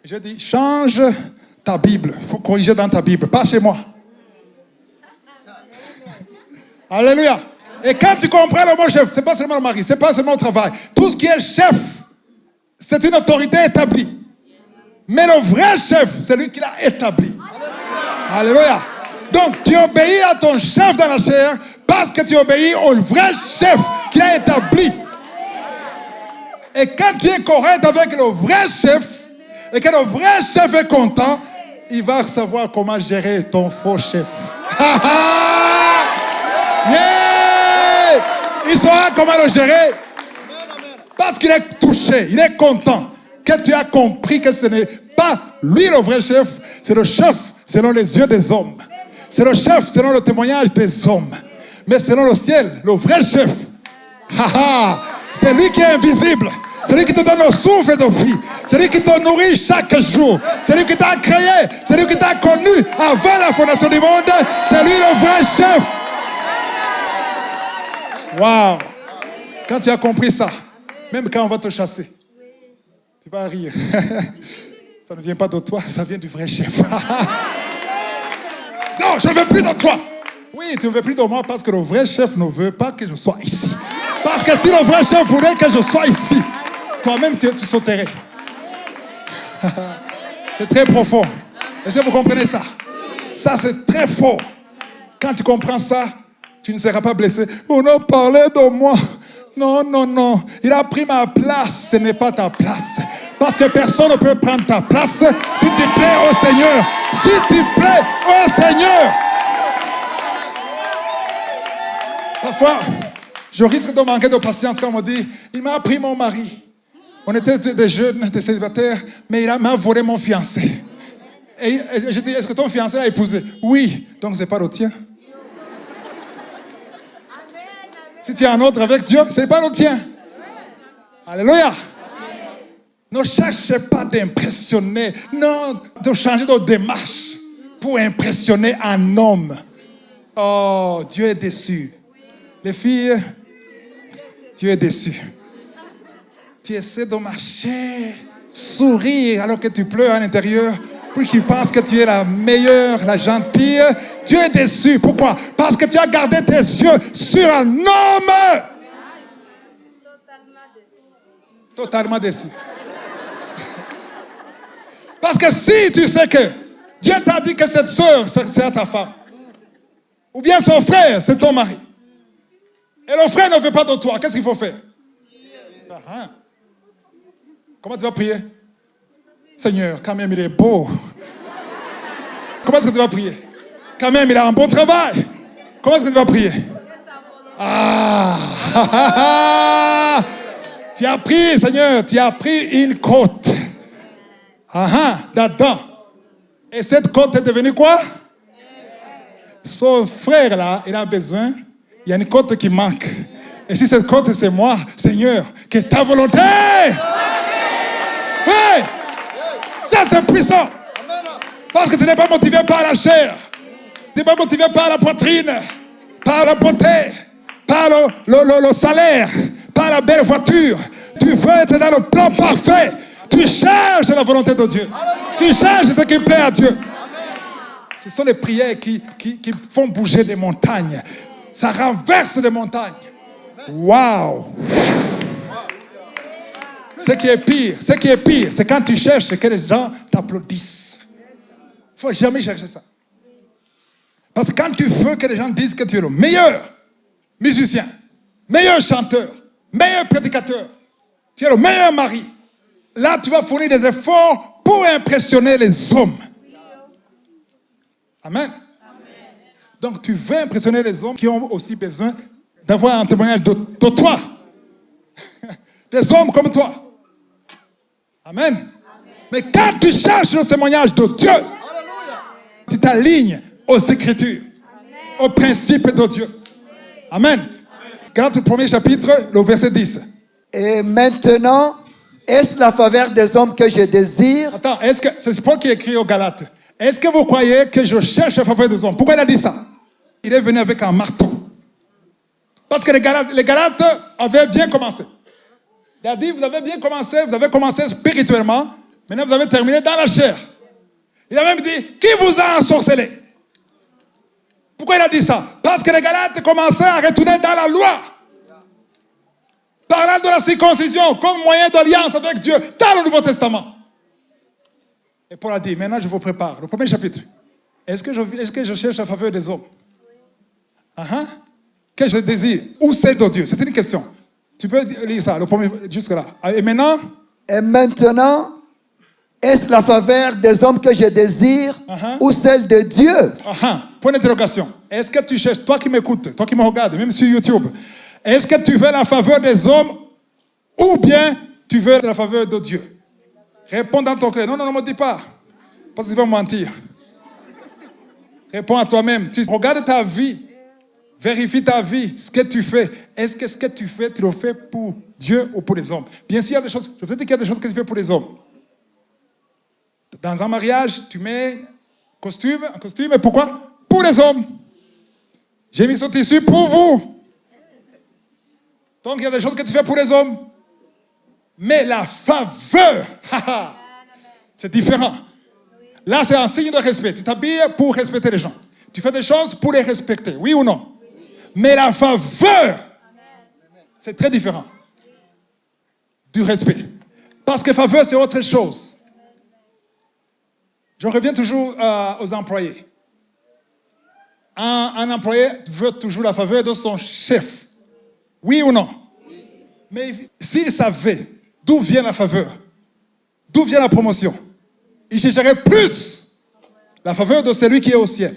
J'ai dit change ta Bible, il faut corriger dans ta Bible, pas chez moi. Alléluia. Et quand tu comprends le mot chef, ce n'est pas seulement le mari, ce n'est pas seulement le travail. Tout ce qui est chef, c'est une autorité établie. Mais le vrai chef, c'est lui qui l'a établi. Alléluia. Donc tu obéis à ton chef dans la chair parce que tu obéis au vrai chef qui l'a établi. Et quand tu es correct avec le vrai chef, et que le vrai chef est content, il va savoir comment gérer ton faux chef. Yeah! Il saura comment le gérer. Parce qu'il est touché, il est content. Que tu as compris que ce n'est pas lui le vrai chef, c'est le chef selon les yeux des hommes. C'est le chef selon le témoignage des hommes. Mais selon le ciel, le vrai chef, c'est lui qui est invisible. C'est lui qui te donne le souffle de vie. C'est lui qui te nourrit chaque jour. C'est lui qui t'a créé. C'est lui qui t'a connu avant la fondation du monde. C'est lui le vrai chef. Waouh! Quand tu as compris ça, même quand on va te chasser, tu vas rire. Ça ne vient pas de toi, ça vient du vrai chef. Non, je ne veux plus de toi. Oui, tu ne veux plus de moi parce que le vrai chef ne veut pas que je sois ici. Parce que si le vrai chef voulait que je sois ici, toi-même tu sauterais. C'est très profond. Est-ce que vous comprenez ça? Ça, c'est très fort. Quand tu comprends ça, tu ne seras pas blessé. On a parlé de moi. Non, non, non. Il a pris ma place. Ce n'est pas ta place. Parce que personne ne peut prendre ta place si tu plais au Seigneur. Si tu plais au Seigneur. Parfois, je risque de manquer de patience quand on me dit, il m'a pris mon mari. On était des jeunes, des célibataires, mais il m'a volé mon fiancé. Et je dis, est-ce que ton fiancé l'a épousé? Oui, donc ce n'est pas le tien. Si tu as un autre avec Dieu, ce n'est pas le tien. Alléluia. Ne cherchez pas d'impressionner, non, de changer de démarche pour impressionner un homme. Oh, Dieu est déçu. Les filles, Dieu est déçu. Tu essaies de marcher, sourire alors que tu pleures à l'intérieur, puis tu penses que tu es la meilleure, la gentille. Dieu est déçu. Pourquoi? Parce que tu as gardé tes yeux sur un homme. Totalement déçu. Parce que si tu sais que Dieu t'a dit que cette soeur, c'est ta femme, ou bien son frère, c'est ton mari, et le frère ne veut pas de toi, qu'est-ce qu'il faut faire? Comment tu vas prier? Seigneur, quand même il est beau. Comment est-ce que tu vas prier? Quand même il a un bon travail. Comment est-ce que tu vas prier? Tu as pris, Seigneur, tu as pris une côte. D'Adam. Et cette côte est devenue quoi? Son frère là, il a besoin. Il y a une côte qui manque. Et si cette côte c'est moi, Seigneur, que ta volonté. Hey! Ça c'est puissant. Parce que tu n'es pas motivé par la chair. Tu n'es pas motivé par la poitrine, par la beauté, par le salaire, par la belle voiture. Tu veux être dans le plan parfait. Tu cherches la volonté de Dieu. Tu cherches ce qui plaît à Dieu. Ce sont les prières qui font bouger des montagnes. Ça renverse des montagnes. Waouh! Ce qui est pire, c'est quand tu cherches que les gens t'applaudissent. Il ne faut jamais chercher ça. Parce que quand tu veux que les gens disent que tu es le meilleur musicien, meilleur chanteur, meilleur prédicateur, tu es le meilleur mari, là tu vas fournir des efforts pour impressionner les hommes. Amen. Donc tu veux impressionner les hommes qui ont aussi besoin d'avoir un témoignage de toi. Des hommes comme toi. Amen. Mais quand tu cherches le témoignage de Dieu, tu t'alignes aux Écritures, aux principes de Dieu. Amen. Galates, le premier chapitre, le verset 10. Et maintenant, est-ce la faveur des hommes que je désire? Attends, est-ce que c'est Paul qui écrit aux Galates? Est-ce que vous croyez que je cherche la faveur des hommes? Pourquoi il a dit ça? Il est venu avec un marteau. Parce que les Galates avaient bien commencé. Il a dit, vous avez bien commencé, vous avez commencé spirituellement, maintenant vous avez terminé dans la chair. Il a même dit, qui vous a ensorcelé? Pourquoi il a dit ça? Parce que les Galates commençaient à retourner dans la loi. Parlant de la circoncision comme moyen d'alliance avec Dieu dans le Nouveau Testament. Et Paul a dit, maintenant je vous prépare. Le premier chapitre. Est-ce que je cherche la faveur des hommes? Que je désire? Ou celle de Dieu? C'est une question. Tu peux lire ça, le premier, jusque là. Et maintenant? Et maintenant, est-ce la faveur des hommes que je désire ou celle de Dieu? Point d'interrogation. Est-ce que tu cherches, toi qui m'écoutes, toi qui me regardes, même sur YouTube, est-ce que tu veux la faveur des hommes ou bien tu veux la faveur de Dieu? Réponds dans ton cœur. Non, ne me dis pas. Parce qu'il va mentir. Réponds à toi-même. Tu regardes ta vie. Vérifie ta vie. Ce que tu fais. Est-ce que ce que tu fais, tu le fais pour Dieu ou pour les hommes? Bien sûr, il y a des choses. Je veux dire qu'il y a des choses que tu fais pour les hommes. Dans un mariage, tu mets un costume. Et pourquoi? Pour les hommes. J'ai mis ce tissu pour vous. Donc, il y a des choses que tu fais pour les hommes. Mais la faveur, c'est différent. Là, c'est un signe de respect. Tu t'habilles pour respecter les gens. Tu fais des choses pour les respecter, oui ou non? Mais la faveur, c'est très différent du respect. Parce que faveur, c'est autre chose. Je reviens toujours aux employés. Un employé veut toujours la faveur de son chef. Oui ou non? Oui. Mais s'il savait d'où vient la faveur, d'où vient la promotion, il chercherait plus la faveur de celui qui est au ciel.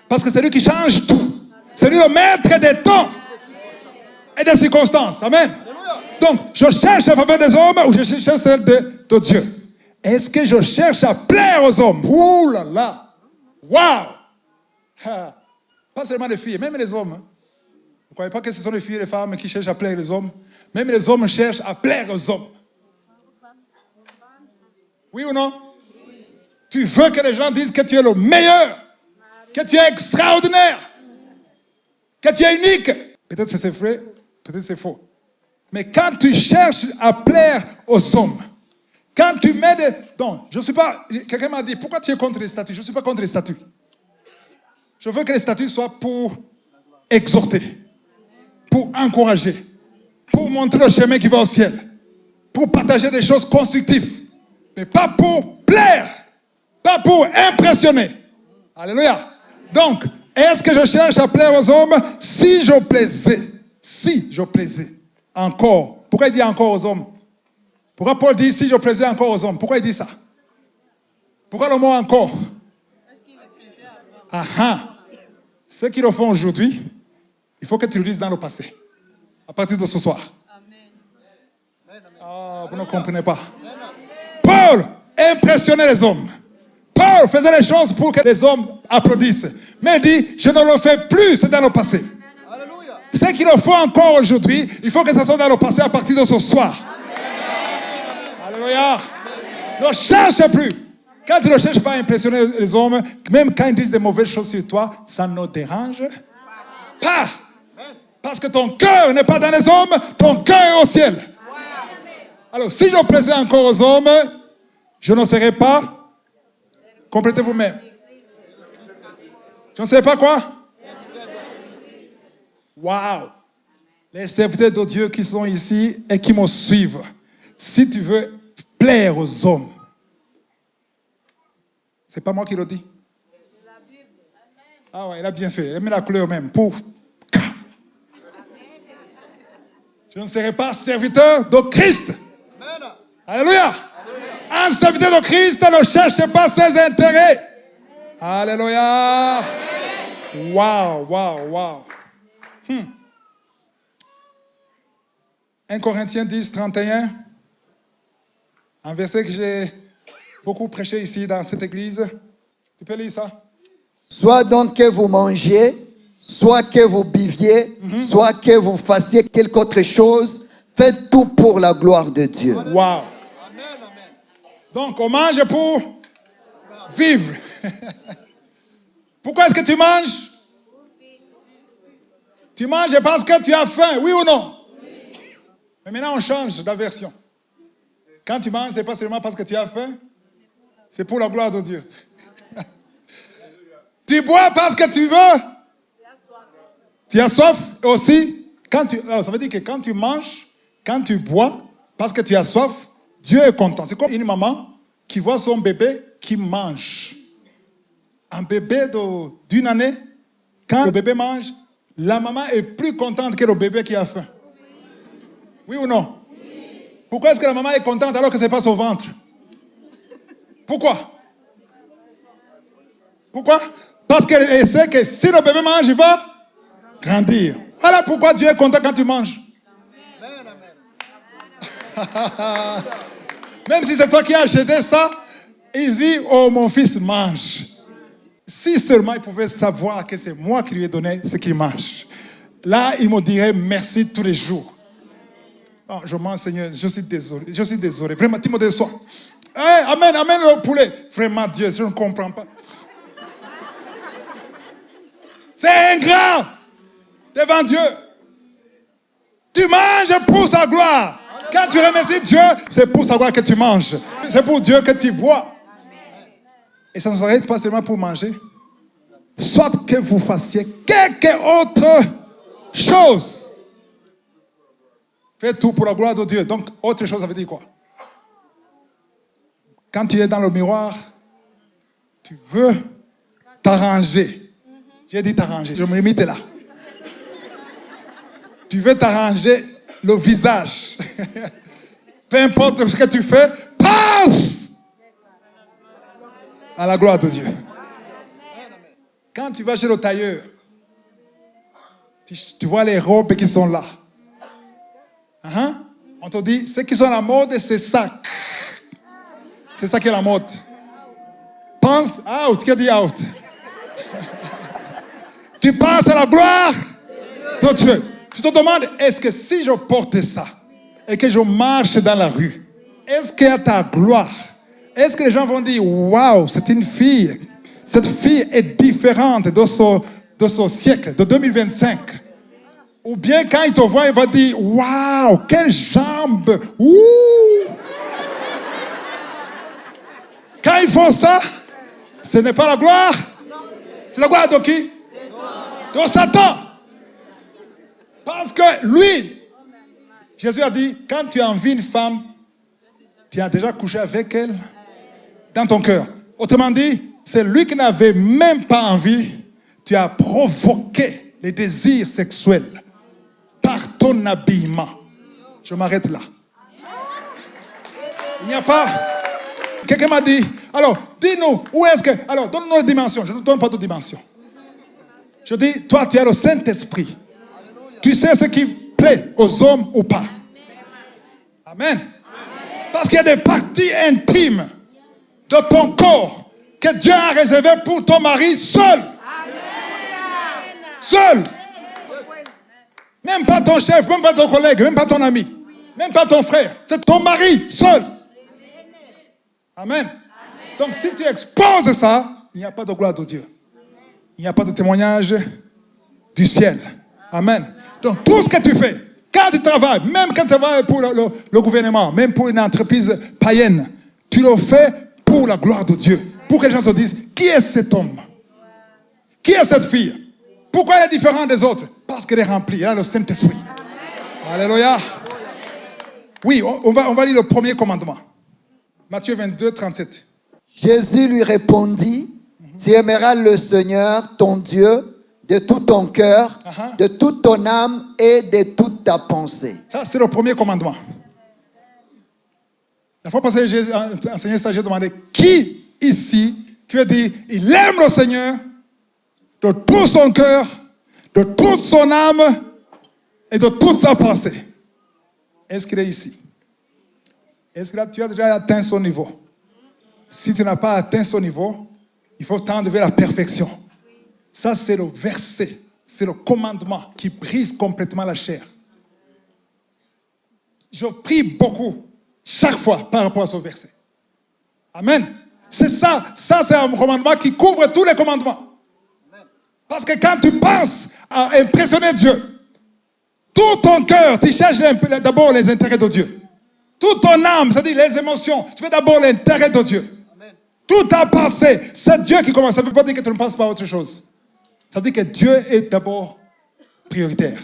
Parce que c'est lui qui change tout. C'est lui le maître des temps et des circonstances. Amen. Donc, je cherche la faveur des hommes ou je cherche celle de Dieu? Est-ce que je cherche à plaire aux hommes? Ouh là là! Waouh! Pas seulement les filles, même les hommes. Vous ne croyez pas que ce sont les filles et les femmes qui cherchent à plaire les hommes? Même les hommes cherchent à plaire aux hommes. Oui ou non? Tu veux que les gens disent que tu es le meilleur, que tu es extraordinaire, que tu es unique. Peut-être que c'est vrai, peut-être que c'est faux. Mais quand tu cherches à plaire aux hommes, quand tu mets des... Donc, je ne suis pas... Quelqu'un m'a dit, pourquoi tu es contre les statuts? Je ne suis pas contre les statuts. Je veux que les statuts soient pour exhorter, pour encourager, pour montrer le chemin qui va au ciel, pour partager des choses constructives, mais pas pour plaire, pas pour impressionner. Alléluia. Donc, est-ce que je cherche à plaire aux hommes? Si je plaisais encore. Pourquoi il dit encore aux hommes? Pourquoi Paul dit si je plaisais encore aux hommes? Pourquoi il dit ça? Pourquoi le mot encore? Ceux qui le font aujourd'hui, il faut que tu le dises dans le passé. À partir de ce soir. Vous ne comprenez pas. Paul impressionnait les hommes. Paul faisait les choses pour que les hommes applaudissent. Mais il dit, je ne le fais plus, c'est dans le passé. Ceux qui le font encore aujourd'hui, il faut que ça soit dans le passé à partir de ce soir. Alléluia. Ne cherche plus. Quand tu ne cherches pas à impressionner les hommes, même quand ils disent des mauvaises choses sur toi, ça ne dérange pas. Parce que ton cœur n'est pas dans les hommes, ton cœur est au ciel. Alors, si je plaisais encore aux hommes, je ne serais pas... Complétez vous-même. Je ne sais pas quoi? Waouh! Les serviteurs de Dieu qui sont ici et qui me suivent. Si tu veux plaire aux hommes, c'est pas moi qui le dis. Ah ouais, il a bien fait. Il met la couleur même. Pouf. Je ne serai pas serviteur de Christ. Alléluia. Un serviteur de Christ ne cherche pas ses intérêts. Alléluia. Waouh. 1 Corinthiens 10, 31. Un verset que j'ai beaucoup prêché ici dans cette église. Tu peux lire ça? Soit donc que vous mangiez, soit que vous buviez, soit que vous fassiez quelque autre chose, faites tout pour la gloire de Dieu. Wow. Donc, on mange pour vivre. Pourquoi est-ce que tu manges? Tu manges parce que tu as faim, oui ou non? Mais maintenant, on change d'aversion. Quand tu manges, ce n'est pas seulement parce que tu as faim, c'est pour la gloire de Dieu. Tu bois parce que tu veux Tu as soif aussi. Alors, ça veut dire que quand tu manges, quand tu bois, parce que tu as soif, Dieu est content. C'est comme une maman qui voit son bébé qui mange. Un bébé d'une année, quand le bébé mange, la maman est plus contente que le bébé qui a faim. Oui ou non? Oui. Pourquoi est-ce que la maman est contente alors que ce n'est pas son ventre? Pourquoi? Pourquoi? Parce qu'elle sait que si le bébé mange, il va grandir. Voilà pourquoi Dieu est content quand tu manges. Même si c'est toi qui as acheté ça, il dit, oh mon fils mange. Si seulement il pouvait savoir que c'est moi qui lui ai donné ce qu'il mange. Là, il me dirait merci tous les jours. Oh, je mange, Seigneur, je suis désolé. Vraiment, Timothée, sois. Hey, amène le poulet. Vraiment, Dieu, je ne comprends pas. C'est ingrat devant Dieu. Tu manges pour sa gloire. Quand tu remercies Dieu, c'est pour sa gloire que tu manges. C'est pour Dieu que tu bois. Et ça ne s'arrête pas seulement pour manger. Soit que vous fassiez quelque autre chose. Fais tout pour la gloire de Dieu. Donc, autre chose, ça veut dire quoi? Quand tu es dans le miroir, tu veux t'arranger. J'ai dit t'arranger, je me limite là. Tu veux t'arranger le visage. Peu importe ce que tu fais, pense à la gloire de Dieu. Quand tu vas chez le tailleur, tu vois les robes qui sont là. On te dit, ce qui sont à la mode, c'est ça. C'est ça qui est la mode. Pense out, qui dit out? Tu penses à la gloire de Dieu. Tu te demandes, est-ce que si je porte ça et que je marche dans la rue, est-ce qu'il y a ta gloire? Est-ce que les gens vont dire, waouh, c'est une fille. Cette fille est différente de ce siècle, de 2025. Ou bien quand ils te voient, ils vont dire, waouh, quelles jambes. Ouh. Quand ils font ça, ce n'est pas la gloire. C'est la gloire de qui? De Satan. Parce que lui, Jésus a dit, quand tu as envie d'une femme, tu as déjà couché avec elle dans ton cœur. Autrement dit, c'est lui qui n'avait même pas envie, tu as provoqué les désirs sexuels par ton habillement. Je m'arrête là. Il n'y a pas... Quelqu'un m'a dit, alors, dis-nous, où est-ce que... Alors, donne-nous une dimension. Je ne donne pas de dimension. Je dis, toi, tu as le Saint-Esprit. Tu sais ce qui plaît aux hommes ou pas. Amen. Parce qu'il y a des parties intimes de ton corps que Dieu a réservées pour ton mari seul. Seul. Même pas ton chef, même pas ton collègue, même pas ton ami, même pas ton frère. C'est ton mari seul. Amen. Donc si tu exposes ça, il n'y a pas de gloire de Dieu. Il n'y a pas de témoignage du ciel. Amen. Donc tout ce que tu fais, quand tu travailles, même quand tu travailles pour le gouvernement, même pour une entreprise païenne, tu le fais pour la gloire de Dieu. Pour que les gens se disent, qui est cet homme? Qui est cette fille? Pourquoi elle est différente des autres? Parce qu'elle est remplie, elle a le Saint-Esprit. Alléluia. Oui, on va lire le premier commandement. Matthieu 22, 37. Jésus lui répondit, tu aimeras le Seigneur, ton Dieu, de tout ton cœur, de toute ton âme et de toute ta pensée. Ça, c'est le premier commandement. La fois passée, j'ai enseigné ça, j'ai demandé, qui ici, qui veut dire, il aime le Seigneur de tout son cœur, de toute son âme et de toute sa pensée. Est-ce qu'il est ici? Est-ce que tu as déjà atteint son niveau? Si tu n'as pas atteint son niveau, il faut tendre vers la perfection. Ça, c'est le verset, c'est le commandement qui brise complètement la chair. Je prie beaucoup, chaque fois, par rapport à ce verset. Amen. C'est ça. Ça, c'est un commandement qui couvre tous les commandements. Parce que quand tu penses à impressionner Dieu, tout ton cœur, tu cherches d'abord les intérêts de Dieu. Toute ton âme, c'est-à-dire les émotions, tu veux d'abord l'intérêt de Dieu. Amen. Toute ta pensée, c'est Dieu qui commence. Ça ne veut pas dire que tu ne penses pas à autre chose. Ça veut dire que Dieu est d'abord prioritaire.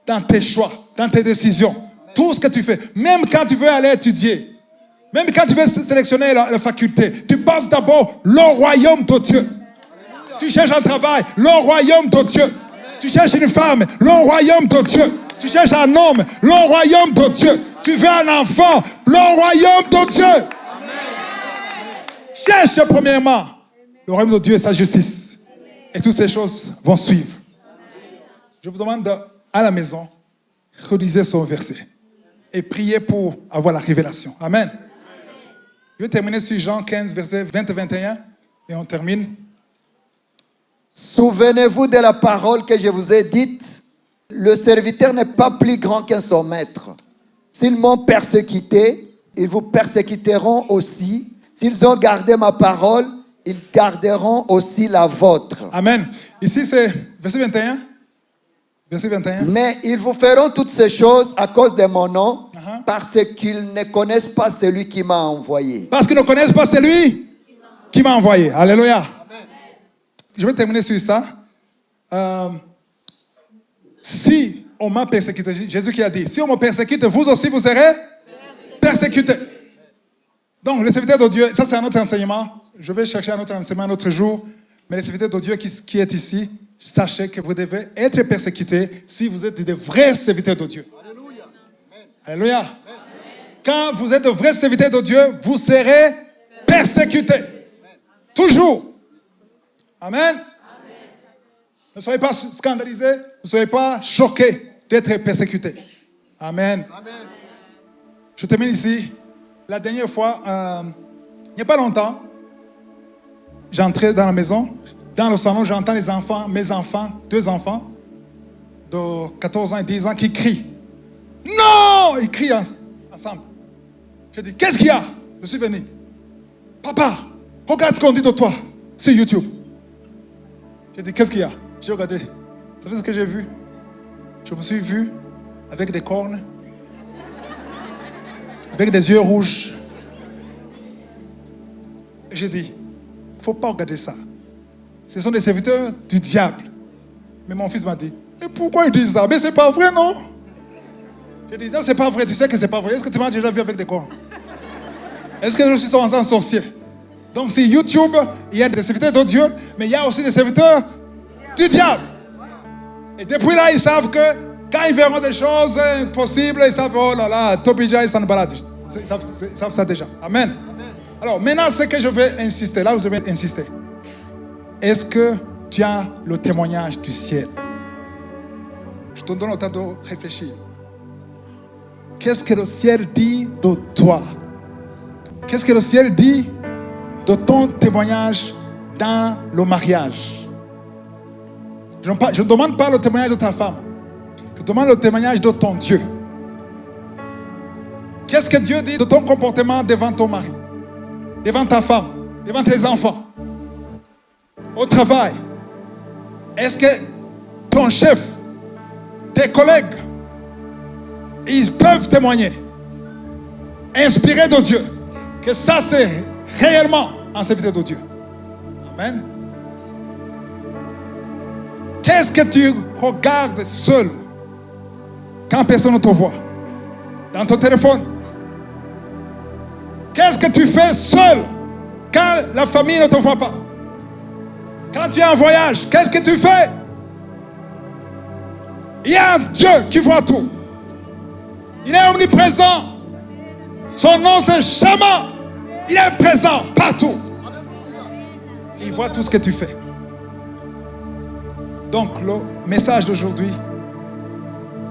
Dans tes choix, dans tes décisions. Tout ce que tu fais. Même quand tu veux aller étudier. Même quand tu veux sélectionner la faculté. Tu penses d'abord le royaume de Dieu. Tu cherches un travail, le royaume de Dieu. Tu cherches une femme, le royaume de Dieu. Tu cherches un homme, le royaume de Dieu. Tu veux un enfant, le royaume de Dieu. Cherche premièrement le royaume de Dieu et sa justice. Et toutes ces choses vont suivre. Je vous demande à la maison, relisez son verset. Et priez pour avoir la révélation. Amen. Je vais terminer sur Jean 15, verset 20 et 21. Et on termine. Souvenez-vous de la parole que je vous ai dite. Le serviteur n'est pas plus grand que son maître. S'ils m'ont persécuté, ils vous persécuteront aussi. S'ils ont gardé ma parole, ils garderont aussi la vôtre. Amen. Ici, c'est verset 21. Verset 21. Mais ils vous feront toutes ces choses à cause de mon nom, parce qu'ils ne connaissent pas celui qui m'a envoyé. Parce qu'ils ne connaissent pas celui qui m'a envoyé. Alléluia. Amen. Je vais terminer sur ça. Si on m'a persécuté, Jésus qui a dit, si on me persécute, vous aussi vous serez persécutés. Donc, les serviteurs de Dieu, ça c'est un autre enseignement. Je vais chercher un autre enseignement un autre jour. Mais les serviteurs de Dieu qui est ici, sachez que vous devez être persécutés si vous êtes des vrais serviteurs de Dieu. Alléluia. Alléluia. Amen. Quand vous êtes de vrais serviteurs de Dieu, vous serez persécutés. Amen. Toujours. Amen. Amen. Ne soyez pas scandalisés, ne soyez pas choqués d'être persécutés. Amen. Amen. Je termine ici. La dernière fois, il n'y a pas longtemps, j'entrais dans la maison. Dans le salon, j'entends les enfants, mes enfants, 2 enfants de 14 ans et 10 ans qui crient. Non! Ils crient ensemble. Je dis, qu'est-ce qu'il y a? Je suis venu. Papa, regarde ce qu'on dit de toi sur YouTube. Je dis, qu'est-ce qu'il y a? J'ai regardé. Vous savez ce que j'ai vu? Je me suis vu avec des cornes, avec des yeux rouges. Et j'ai dit, il ne faut pas regarder ça. Ce sont des serviteurs du diable. Mais mon fils m'a dit, mais pourquoi ils disent ça? Mais c'est pas vrai, non? J'ai dit, non, c'est pas vrai. Tu sais que c'est pas vrai. Est-ce que tu m'as déjà vu avec des cornes? Est-ce que je suis un sorcier? Donc, sur YouTube, il y a des serviteurs de Dieu, mais il y a aussi des serviteurs du diable. Et depuis là, ils savent que quand ils verront des choses impossibles, ils savent, oh là là, Tobija et Sanbalad. Ils savent ça déjà. Amen. Alors, maintenant, ce que je vais insister, là où je vais insister. Est-ce que tu as le témoignage du ciel? Je te donne le temps de réfléchir. Qu'est-ce que le ciel dit de toi? Qu'est-ce que le ciel dit de ton témoignage dans le mariage? Je ne demande pas le témoignage de ta femme. Je demande le témoignage de ton Dieu. Qu'est-ce que Dieu dit de ton comportement devant ton mari, devant ta femme, devant tes enfants, au travail? Est-ce que ton chef, tes collègues, ils peuvent témoigner, inspirés de Dieu, que ça c'est réellement un service de Dieu? Amen. Qu'est-ce que tu regardes seul quand personne ne te voit? Dans ton téléphone? Qu'est-ce que tu fais seul quand la famille ne te voit pas? Quand tu es en voyage, qu'est-ce que tu fais? Il y a un Dieu qui voit tout. Il est omniprésent. Son nom c'est Shama. Il est présent partout. Il voit tout ce que tu fais. Donc le message d'aujourd'hui,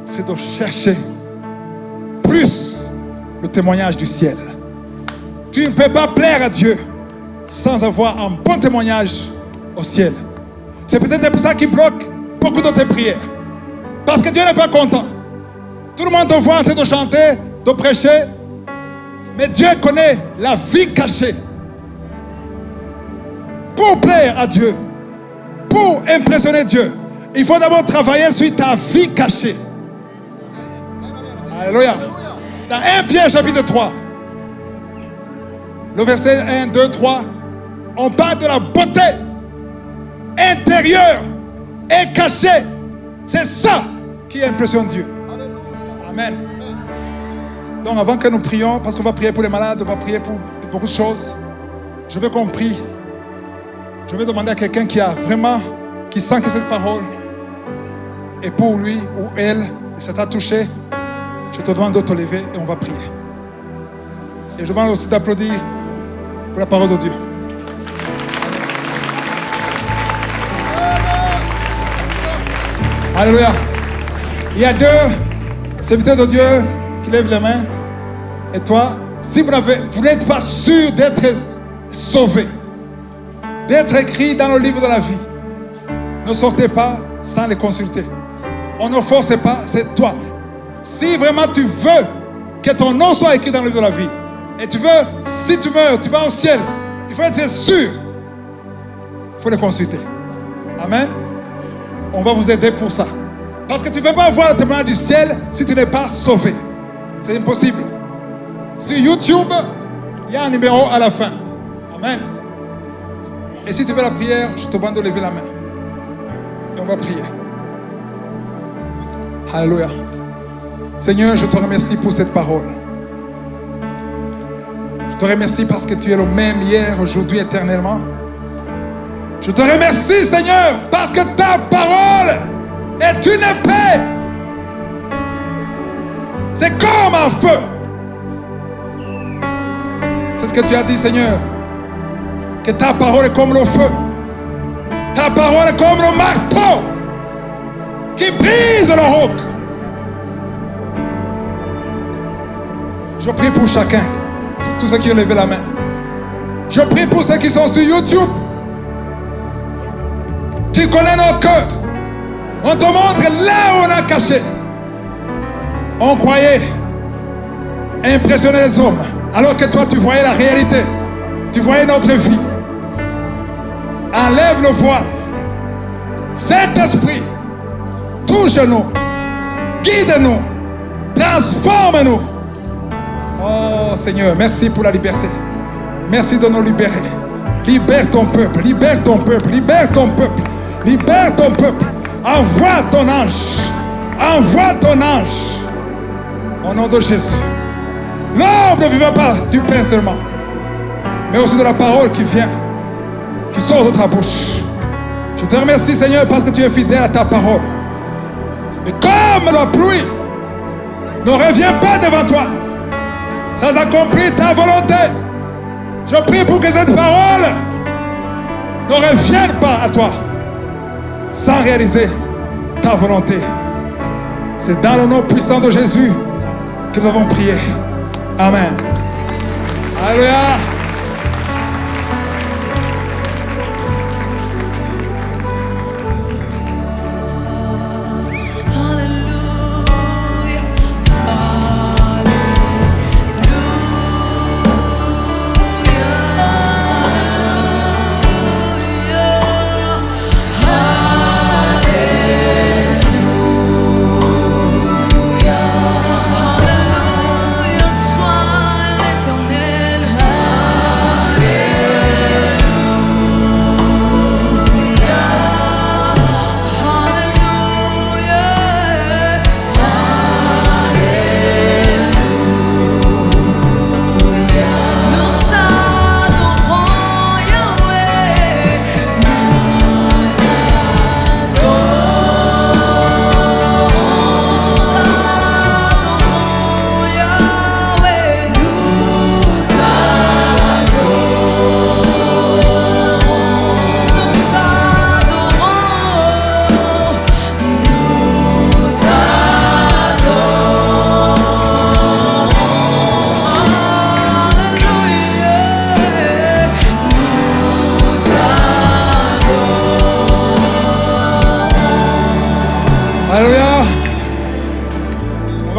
c'est de chercher plus le témoignage du ciel. Tu ne peux pas plaire à Dieu sans avoir un bon témoignage au ciel. C'est peut-être pour ça qu'il bloque beaucoup de tes prières. Parce que Dieu n'est pas content. Tout le monde te voit en train de chanter, de prêcher. Mais Dieu connaît la vie cachée. Pour plaire à Dieu, pour impressionner Dieu, il faut d'abord travailler sur ta vie cachée. Alléluia. Dans 1 Pierre chapitre 3, le verset 1, 2, 3, on parle de la beauté intérieure et cachée C'est ça qui impressionne Dieu. Amen. Donc avant que nous prions, parce qu'on va prier pour les malades, on va prier pour beaucoup de choses, je veux qu'on prie. Je vais demander à quelqu'un qui sent que cette parole est pour lui ou elle, et ça t'a touché, je te demande de te lever et on va prier. Et je demande aussi d'applaudir pour la parole de Dieu. Alléluia. Il y a 2 serviteurs de Dieu qui lèvent les mains. Et toi, si vous n'êtes pas sûr d'être sauvé, d'être écrit dans le livre de la vie, ne sortez pas sans les consulter. On ne force pas, c'est toi. Si vraiment tu veux que ton nom soit écrit dans le livre de la vie, et tu veux, si tu meurs, tu vas au ciel, il faut être sûr. Il faut les consulter. Amen. On va vous aider pour ça. Parce que tu ne peux pas avoir le témoignage du ciel si tu n'es pas sauvé. C'est impossible. Sur YouTube, il y a un numéro à la fin. Amen. Et si tu veux la prière, je te demande de lever la main. Et on va prier. Alléluia. Seigneur, je te remercie pour cette parole. Je te remercie parce que tu es le même hier, aujourd'hui, éternellement. Je te remercie, Seigneur, parce que ta parole est une épée. C'est comme un feu. C'est ce que tu as dit, Seigneur. Que ta parole est comme le feu. Ta parole est comme le marteau qui brise le roc. Je prie pour chacun, pour tous ceux qui ont levé la main. Je prie pour ceux qui sont sur YouTube. Tu connais nos cœurs. On te montre là où on a caché. On croyait impressionner les hommes, alors que toi tu voyais la réalité. Tu voyais notre vie. Enlève le voile. Saint-Esprit, touche-nous, guide-nous, transforme-nous. Oh Seigneur, merci pour la liberté. Merci de nous libérer. Libère ton peuple, libère ton peuple, libère ton peuple, libère ton peuple. Envoie ton ange, envoie ton ange. Au nom de Jésus. L'homme ne vivra pas du pain seulement, mais aussi de la parole qui vient, qui sort de ta bouche. Je te remercie, Seigneur, parce que tu es fidèle à ta parole. Et comme la pluie ne revient pas devant toi sans accomplir ta volonté, je prie pour que cette parole ne revienne pas à toi sans réaliser ta volonté. C'est dans le nom puissant de Jésus que nous avons prié. Amen. Alléluia.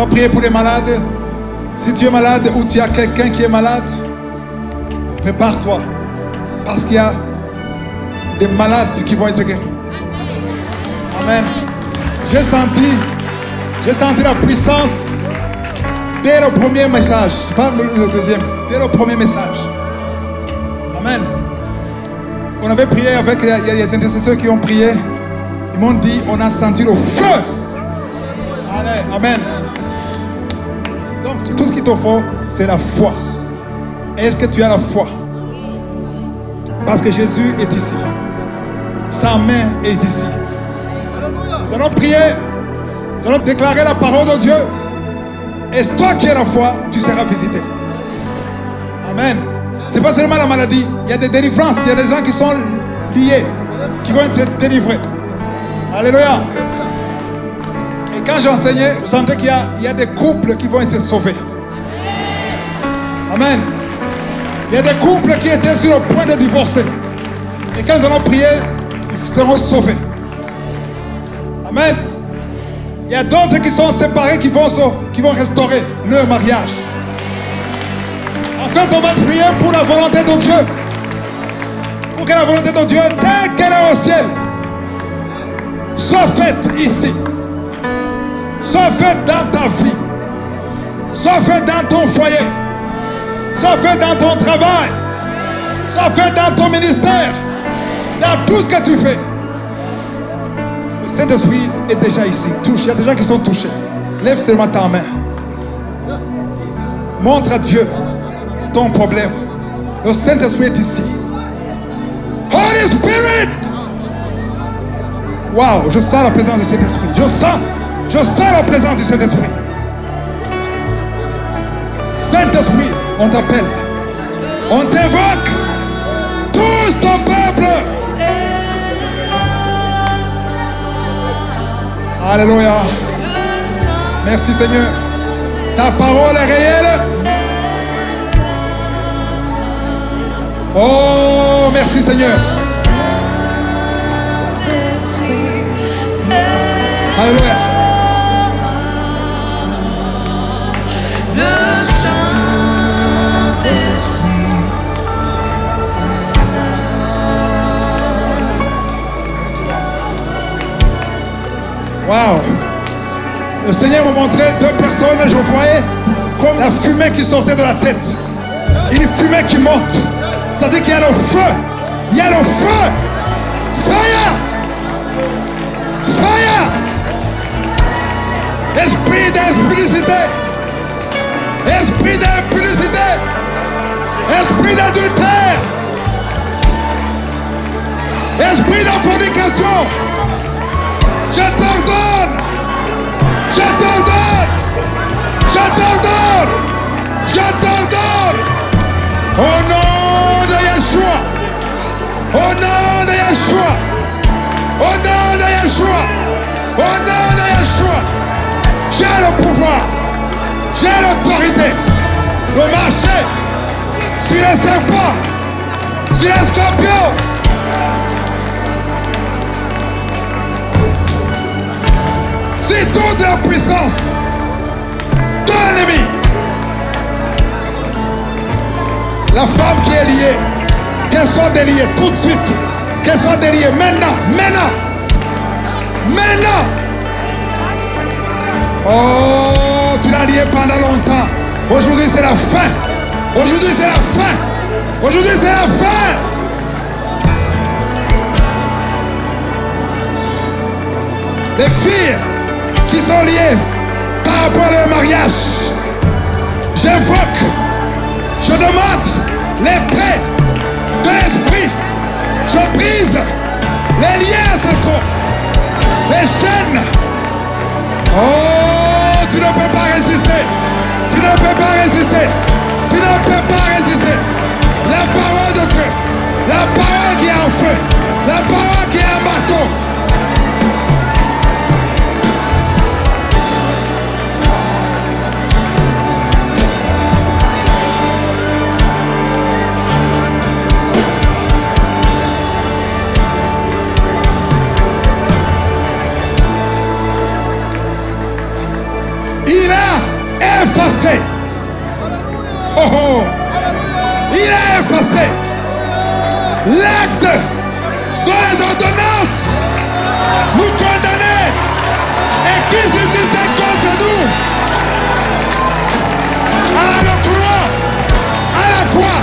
Priez pour les malades. Si tu es malade ou tu as quelqu'un qui est malade, prépare-toi. Parce qu'il y a des malades qui vont être guéris. Amen. J'ai senti la puissance dès le premier message. Pas le deuxième, dès le premier message. Amen. On avait prié avec les intercesseurs qui ont prié. Ils m'ont dit, on a senti le feu. Allez, amen. Donc, tout ce qu'il te faut, c'est la foi. Est-ce que tu as la foi? Parce que Jésus est ici. Sa main est ici. Nous allons prier. Nous allons déclarer la parole de Dieu. Et toi qui as la foi, tu seras visité. Amen. Ce n'est pas seulement la maladie. Il y a des délivrances. Il y a des gens qui sont liés, qui vont être délivrés. Alléluia. Et quand j'enseignais, je sentais qu'il y a des couples qui vont être sauvés. Amen. Il y a des couples qui étaient sur le point de divorcer. Et quand nous allons prier, ils seront sauvés. Amen. Il y a d'autres qui sont séparés qui vont restaurer leur mariage. En fait, on va prier pour la volonté de Dieu. Pour que la volonté de Dieu, telle qu'elle est au ciel, soit faite ici. Soit faite dans ta vie. Soit faite dans ton foyer. Soit faite dans ton travail. Soit faite dans ton ministère. Dans tout ce que tu fais. Le Saint-Esprit est déjà ici. Touche. Il y a des gens qui sont touchés. Lève seulement ta main. Montre à Dieu ton problème. Le Saint-Esprit est ici. Holy Spirit! Waouh, je sens la présence du Saint-Esprit. Je sens la présence du Saint-Esprit. Saint-Esprit, on t'appelle. On t'invoque. Tous ton peuple. Alléluia. Merci Seigneur. Ta parole est réelle. Oh, merci Seigneur. Alléluia. Wow. Le Seigneur m'a montré deux personnes, je voyais comme la fumée qui sortait de la tête. Une fumée qui monte. Ça dit qu'il y a le feu. Il y a le feu. Fire. Fire. Esprit d'impudicité. Esprit d'impudicité. Esprit d'adultère. Esprit de fornication. Je t'ordonne. Je t'ordonne. Je t'ordonne. Je t'ordonne. Au nom de Yeshua. Au nom de Yeshua. Au nom de Yeshua. Au nom de Yeshua. J'ai le pouvoir. J'ai l'autorité de marcher sur les serpents, sur les scorpions. Sur toute la puissance de l'ennemi. La femme qui est liée, qu'elle soit déliée tout de suite. Qu'elle soit déliée maintenant, maintenant. Maintenant. Oh, tu l'as liée pendant longtemps. Aujourd'hui c'est la fin. Aujourd'hui c'est la fin. Aujourd'hui c'est la fin. Les filles qui sont liées par rapport à leur mariage, j'invoque, je demande l'épée de l'esprit. Je brise les liens ancestral, les chaînes. Oh, tu ne peux pas résister. Tu ne peux pas résister. Tu ne peux pas résister. La parole de Dieu, la parole qui est en feu, la parole qui est un marteau. Effacé. Oh oh. Il a effacé l'acte de les ordonnances nous condamner et qui subsistait contre nous à la croix.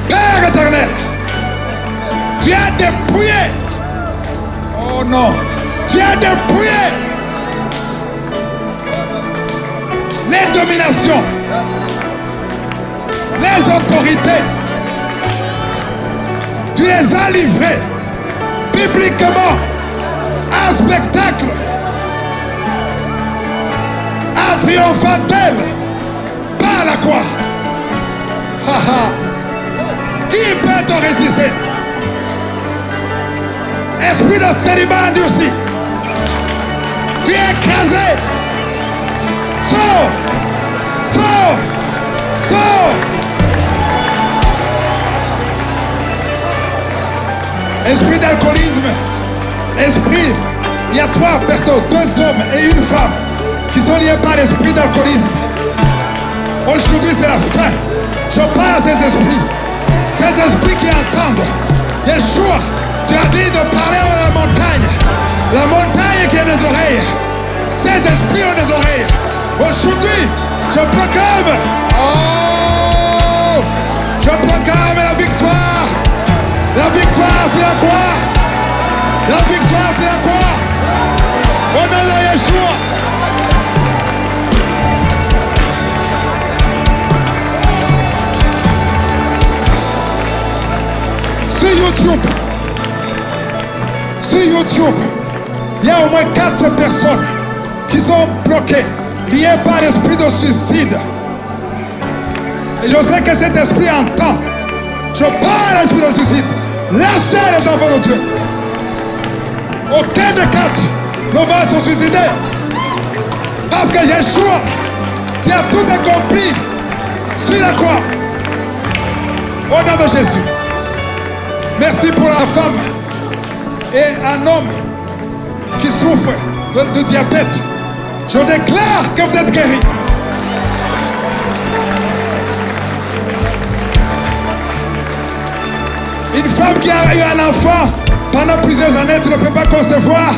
Père éternel, dépouillé. Oh non. Tu as dépouillé les dominations, les autorités. Tu les as livrés bibliquement. Un spectacle. Un triomphateur par la croix. Qui peut te résister? Esprit de célibat endurci. Tu es écrasé. Sors. Sors. Sors. Esprit d'alcoolisme. Esprit. Il y a 3 personnes, 2 hommes et une femme qui sont liés par l'esprit d'alcoolisme. Aujourd'hui c'est la fin. Je parle à ces esprits. Ces esprits qui entendent. Yeshua, tu as dit de parler à la montagne. La montagne qui a des oreilles. Ces esprits ont des oreilles. Aujourd'hui, je proclame. Oh! Je proclame la victoire. La victoire, c'est la croix. La victoire, c'est la croix. Au nom de Yeshua. Sur YouTube, il y a au moins 4 personnes qui sont bloquées, liées par l'esprit de suicide. Et je sais que cet esprit entend. Je parle à l'esprit de suicide. Lâchez les enfants de Dieu. Aucun des 4 ne va se suicider. Parce que Yeshua, qui a tout accompli sur la croix. Au nom de Jésus. Merci pour la femme et un homme qui souffre de diabète. Je déclare que vous êtes guéris. Une femme qui a eu un enfant pendant plusieurs années, tu ne peux pas concevoir.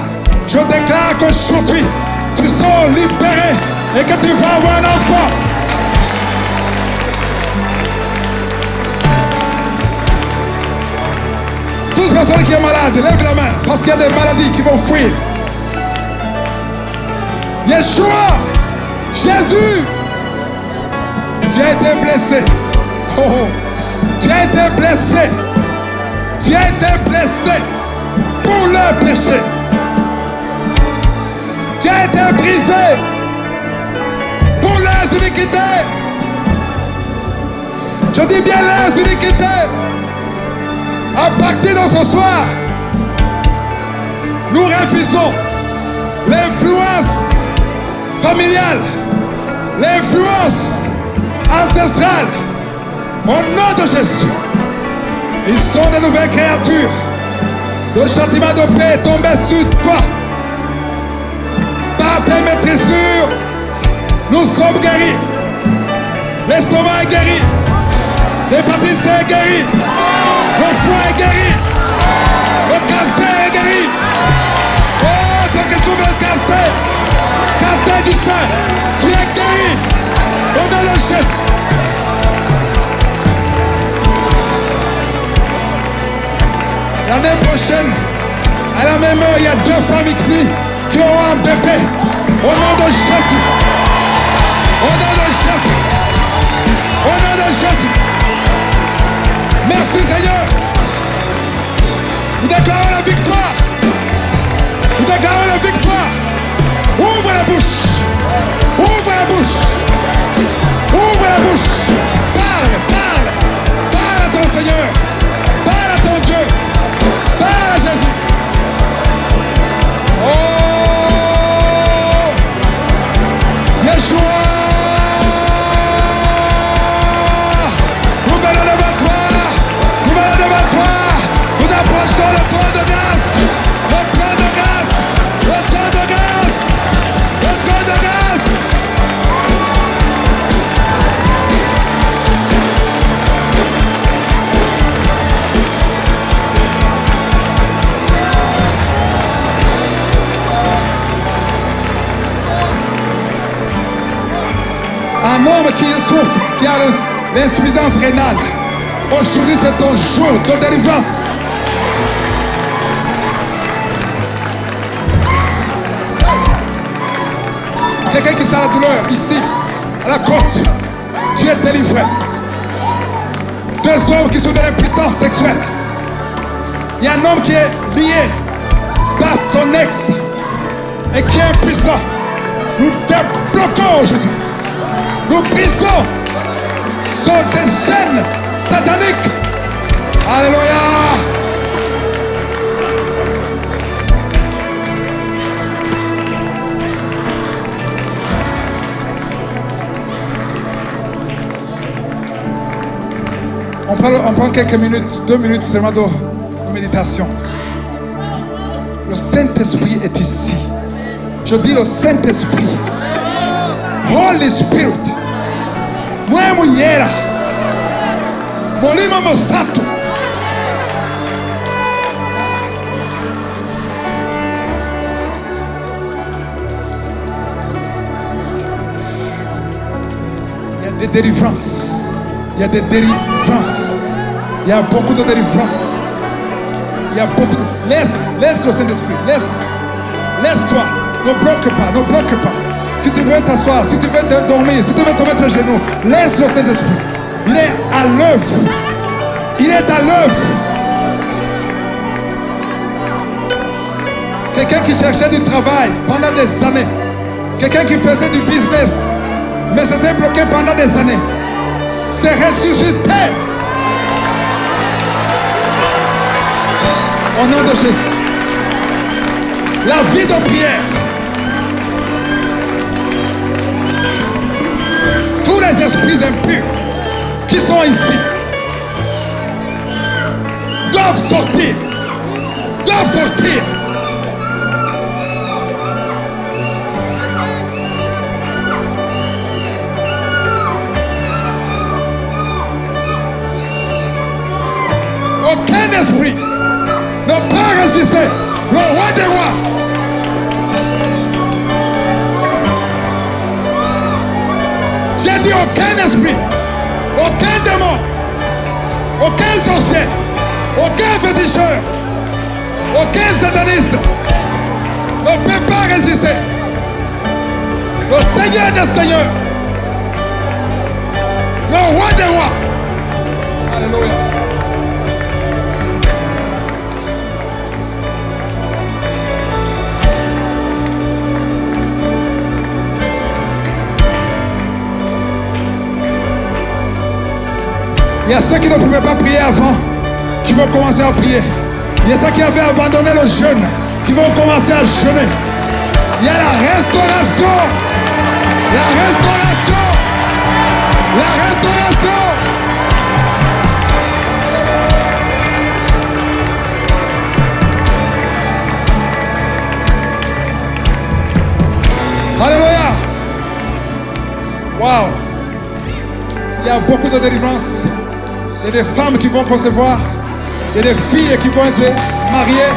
Je déclare qu'aujourd'hui, tu sors libéré et que tu vas avoir un enfant. Toute personne qui est malade, lève la main, parce qu'il y a des maladies qui vont fuir. Yeshua, Jésus, tu as été blessé. Oh, oh. Tu as été blessé. Tu as été blessé pour le péché. Tu as été brisé pour les iniquités. Je dis bien les iniquités. À partir de ce soir, nous refusons l'influence familiale, l'influence ancestrale. Au nom de Jésus, ils sont de nouvelles créatures. Le châtiment de paix est tombé sur toi. Par tes maîtrisures, nous sommes guéris. L'estomac est guéri. L'hépatite C est guérie. Le foie est guéri. Le cancer est guéri. Oh, toi qui souffres de cancer, cancer du sein, tu es guéri. Au nom de Jésus. L'année prochaine, à la même heure, il y a 2 femmes ici qui auront un bébé. Au nom de Jésus. Au nom de Jésus. Au nom de Jésus. Merci Seigneur. Nous déclarons la victoire. Nous déclarons la victoire. Ouvre la bouche. Ouvre la bouche. Ouvre la bouche. Parle, parle. Parle à ton Seigneur. Parle à ton Dieu. Parle à Jésus. Oh, Yeshua. Nous venons devant toi. Nous venons devant toi. Nous approchons le trône de grâce. Le trône de grâce. Le trône de grâce. Le trône de grâce. Un homme qui souffre, qui a l'insuffisance rénale. Aujourd'hui, c'est ton jour de délivrance. Quelqu'un qui sent la douleur ici, à la côte, tu es délivré. Deux hommes qui sont dans l'impuissance sexuelle. Il y a un homme qui est lié par son ex et qui est impuissant. Nous débloquons aujourd'hui. Nous brisons cette chaîne satanique. Alléluia. On prend quelques minutes, 2 minutes seulement de méditation. Le Saint-Esprit est ici. Je dis le Saint-Esprit. Holy Spirit. Moi, Mouillera. Molima Mosato. Il y a des délivrances. Il y a des délivrances. Il y a beaucoup de délivrances. Il y a beaucoup de... Laisse le Saint-Esprit. Laisse-toi. Ne bloque pas. Ne bloque pas. Si tu veux t'asseoir, si tu veux dormir, si tu veux te mettre à genoux, laisse le Saint-Esprit. Il est à l'œuvre. Il est à l'œuvre. Quelqu'un qui cherchait du travail pendant des années. Quelqu'un qui faisait du business, mais ça s'est bloqué pendant des années. C'est ressuscité. Au nom de Jésus. La vie de prière. Tous les esprits impurs qui sont ici doivent sortir. Doivent sortir. Aucun esprit ne peut résister. Le roi des rois. J'ai dit aucun esprit, aucun démon, aucun sorcier, aucun féticheur, aucun sataniste ne peut pas résister. Le Seigneur des Seigneurs, le roi des rois. Alléluia. Il y a ceux qui ne pouvaient pas prier avant, qui vont commencer à prier. Il y a ceux qui avaient abandonné le jeûne, qui vont commencer à jeûner. Il y a la restauration. La restauration. La restauration. Alléluia. Waouh. Il y a beaucoup de délivrance. Il y a des femmes qui vont concevoir. Il y a des filles qui vont être mariées.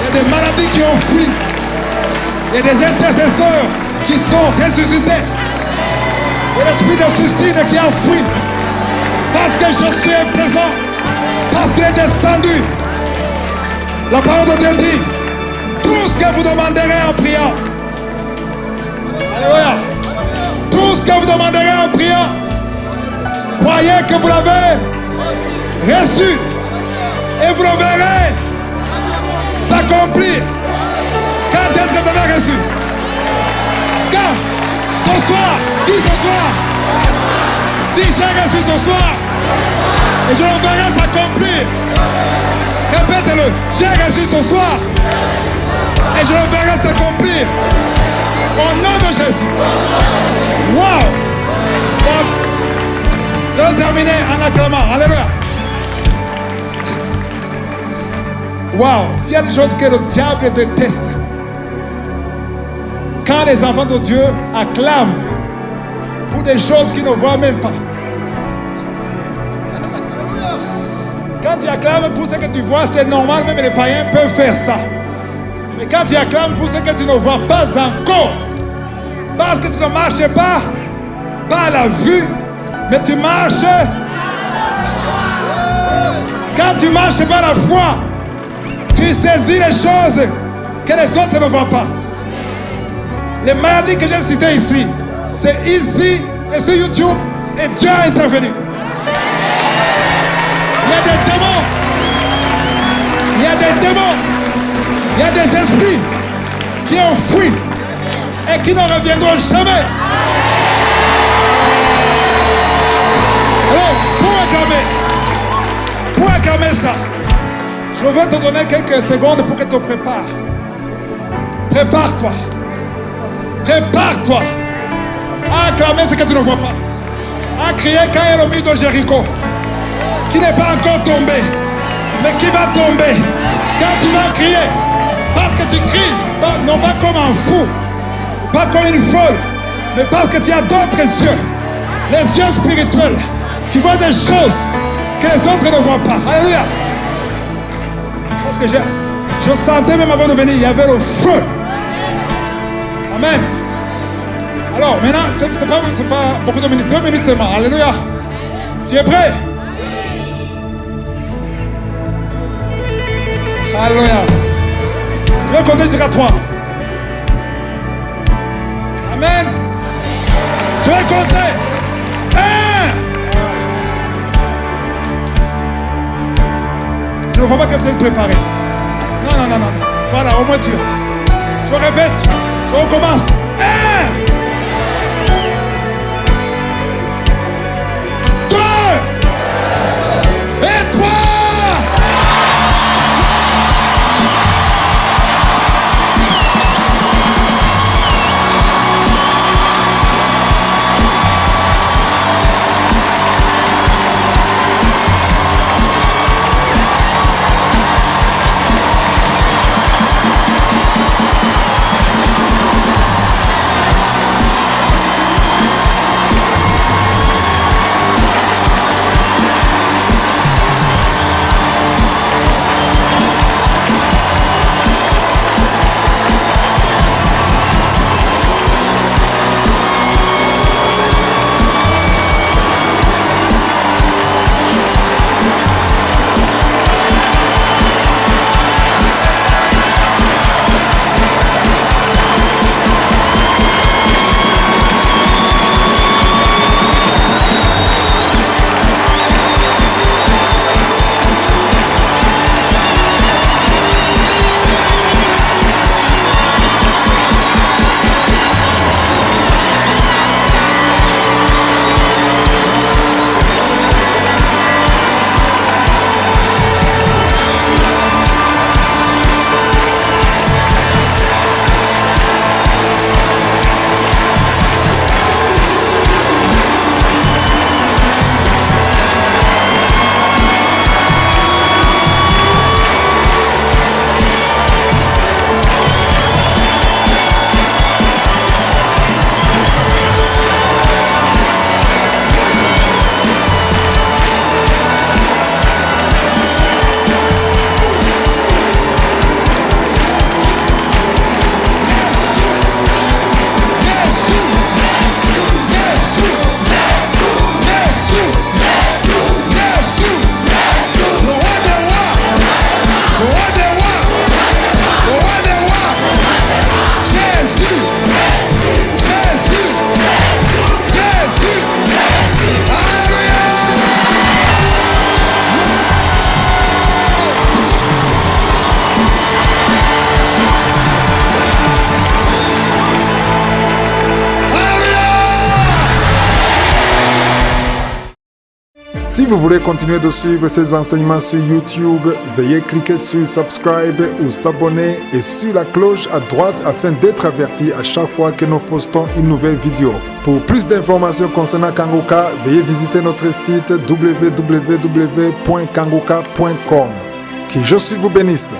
Il y a des maladies qui ont fui. Il y a des intercesseurs qui sont ressuscités. Il y a l'esprit de suicide qui a fui. Parce que je suis présent. Parce qu'il est descendu. La parole de Dieu dit, tout ce que vous demanderez en priant. Alléluia. Tout ce que vous demanderez en priant. Croyez que vous l'avez reçu et vous le verrez s'accomplir. Quand est-ce que vous avez reçu? Quand? Ce soir. Dis ce soir. Dis j'ai reçu ce soir et je le verrai s'accomplir. Répète-le. J'ai reçu ce soir et je le verrai s'accomplir. Au nom de Jésus. Wow. Je vais terminer en acclamant. Alléluia. Waouh. S'il y a des choses que le diable déteste, quand les enfants de Dieu acclament pour des choses qu'ils ne voient même pas. Quand tu acclames pour ce que tu vois, c'est normal, même les païens peuvent faire ça. Mais quand tu acclames pour ce que tu ne vois pas encore, parce que tu ne marches pas par la vue, mais tu marches. Quand tu marches par la foi, tu saisis les choses que les autres ne voient pas. Les maladies que j'ai citées ici, c'est ici et sur YouTube, et Dieu a intervenu. Il y a des démons. Il y a des démons. Il y a des esprits qui ont fui et qui ne reviendront jamais. Alors, pour acclamer ça, je vais te donner quelques secondes pour que tu te prépares. Prépare-toi. Prépare-toi à acclamer ce que tu ne vois pas. À crier quand il y a le mur de Jéricho, qui n'est pas encore tombé, mais qui va tomber. Quand tu vas crier, parce que tu cries, non pas comme un fou, pas comme une folle, mais parce que tu as d'autres yeux, les yeux spirituels, qui voient des choses que les autres ne voient pas. Alléluia. Parce que je sentais même avant de venir, il y avait le feu. Amen. Alors maintenant, c'est pas beaucoup de minutes, 2 minutes seulement. Alléluia. Tu es prêt? Alléluia. Je vais compter jusqu'à 3. Amen. Je vais compter. 1. Je ne vois pas que vous êtes préparés. Non. Voilà, au moins tu es. Je répète. Je recommence. 1. 2. Et 3. Si vous voulez continuer de suivre ces enseignements sur YouTube, veuillez cliquer sur Subscribe ou s'abonner et sur la cloche à droite afin d'être averti à chaque fois que nous postons une nouvelle vidéo. Pour plus d'informations concernant Kangoka, veuillez visiter notre site www.kangoka.com. Que Jésus vous bénisse.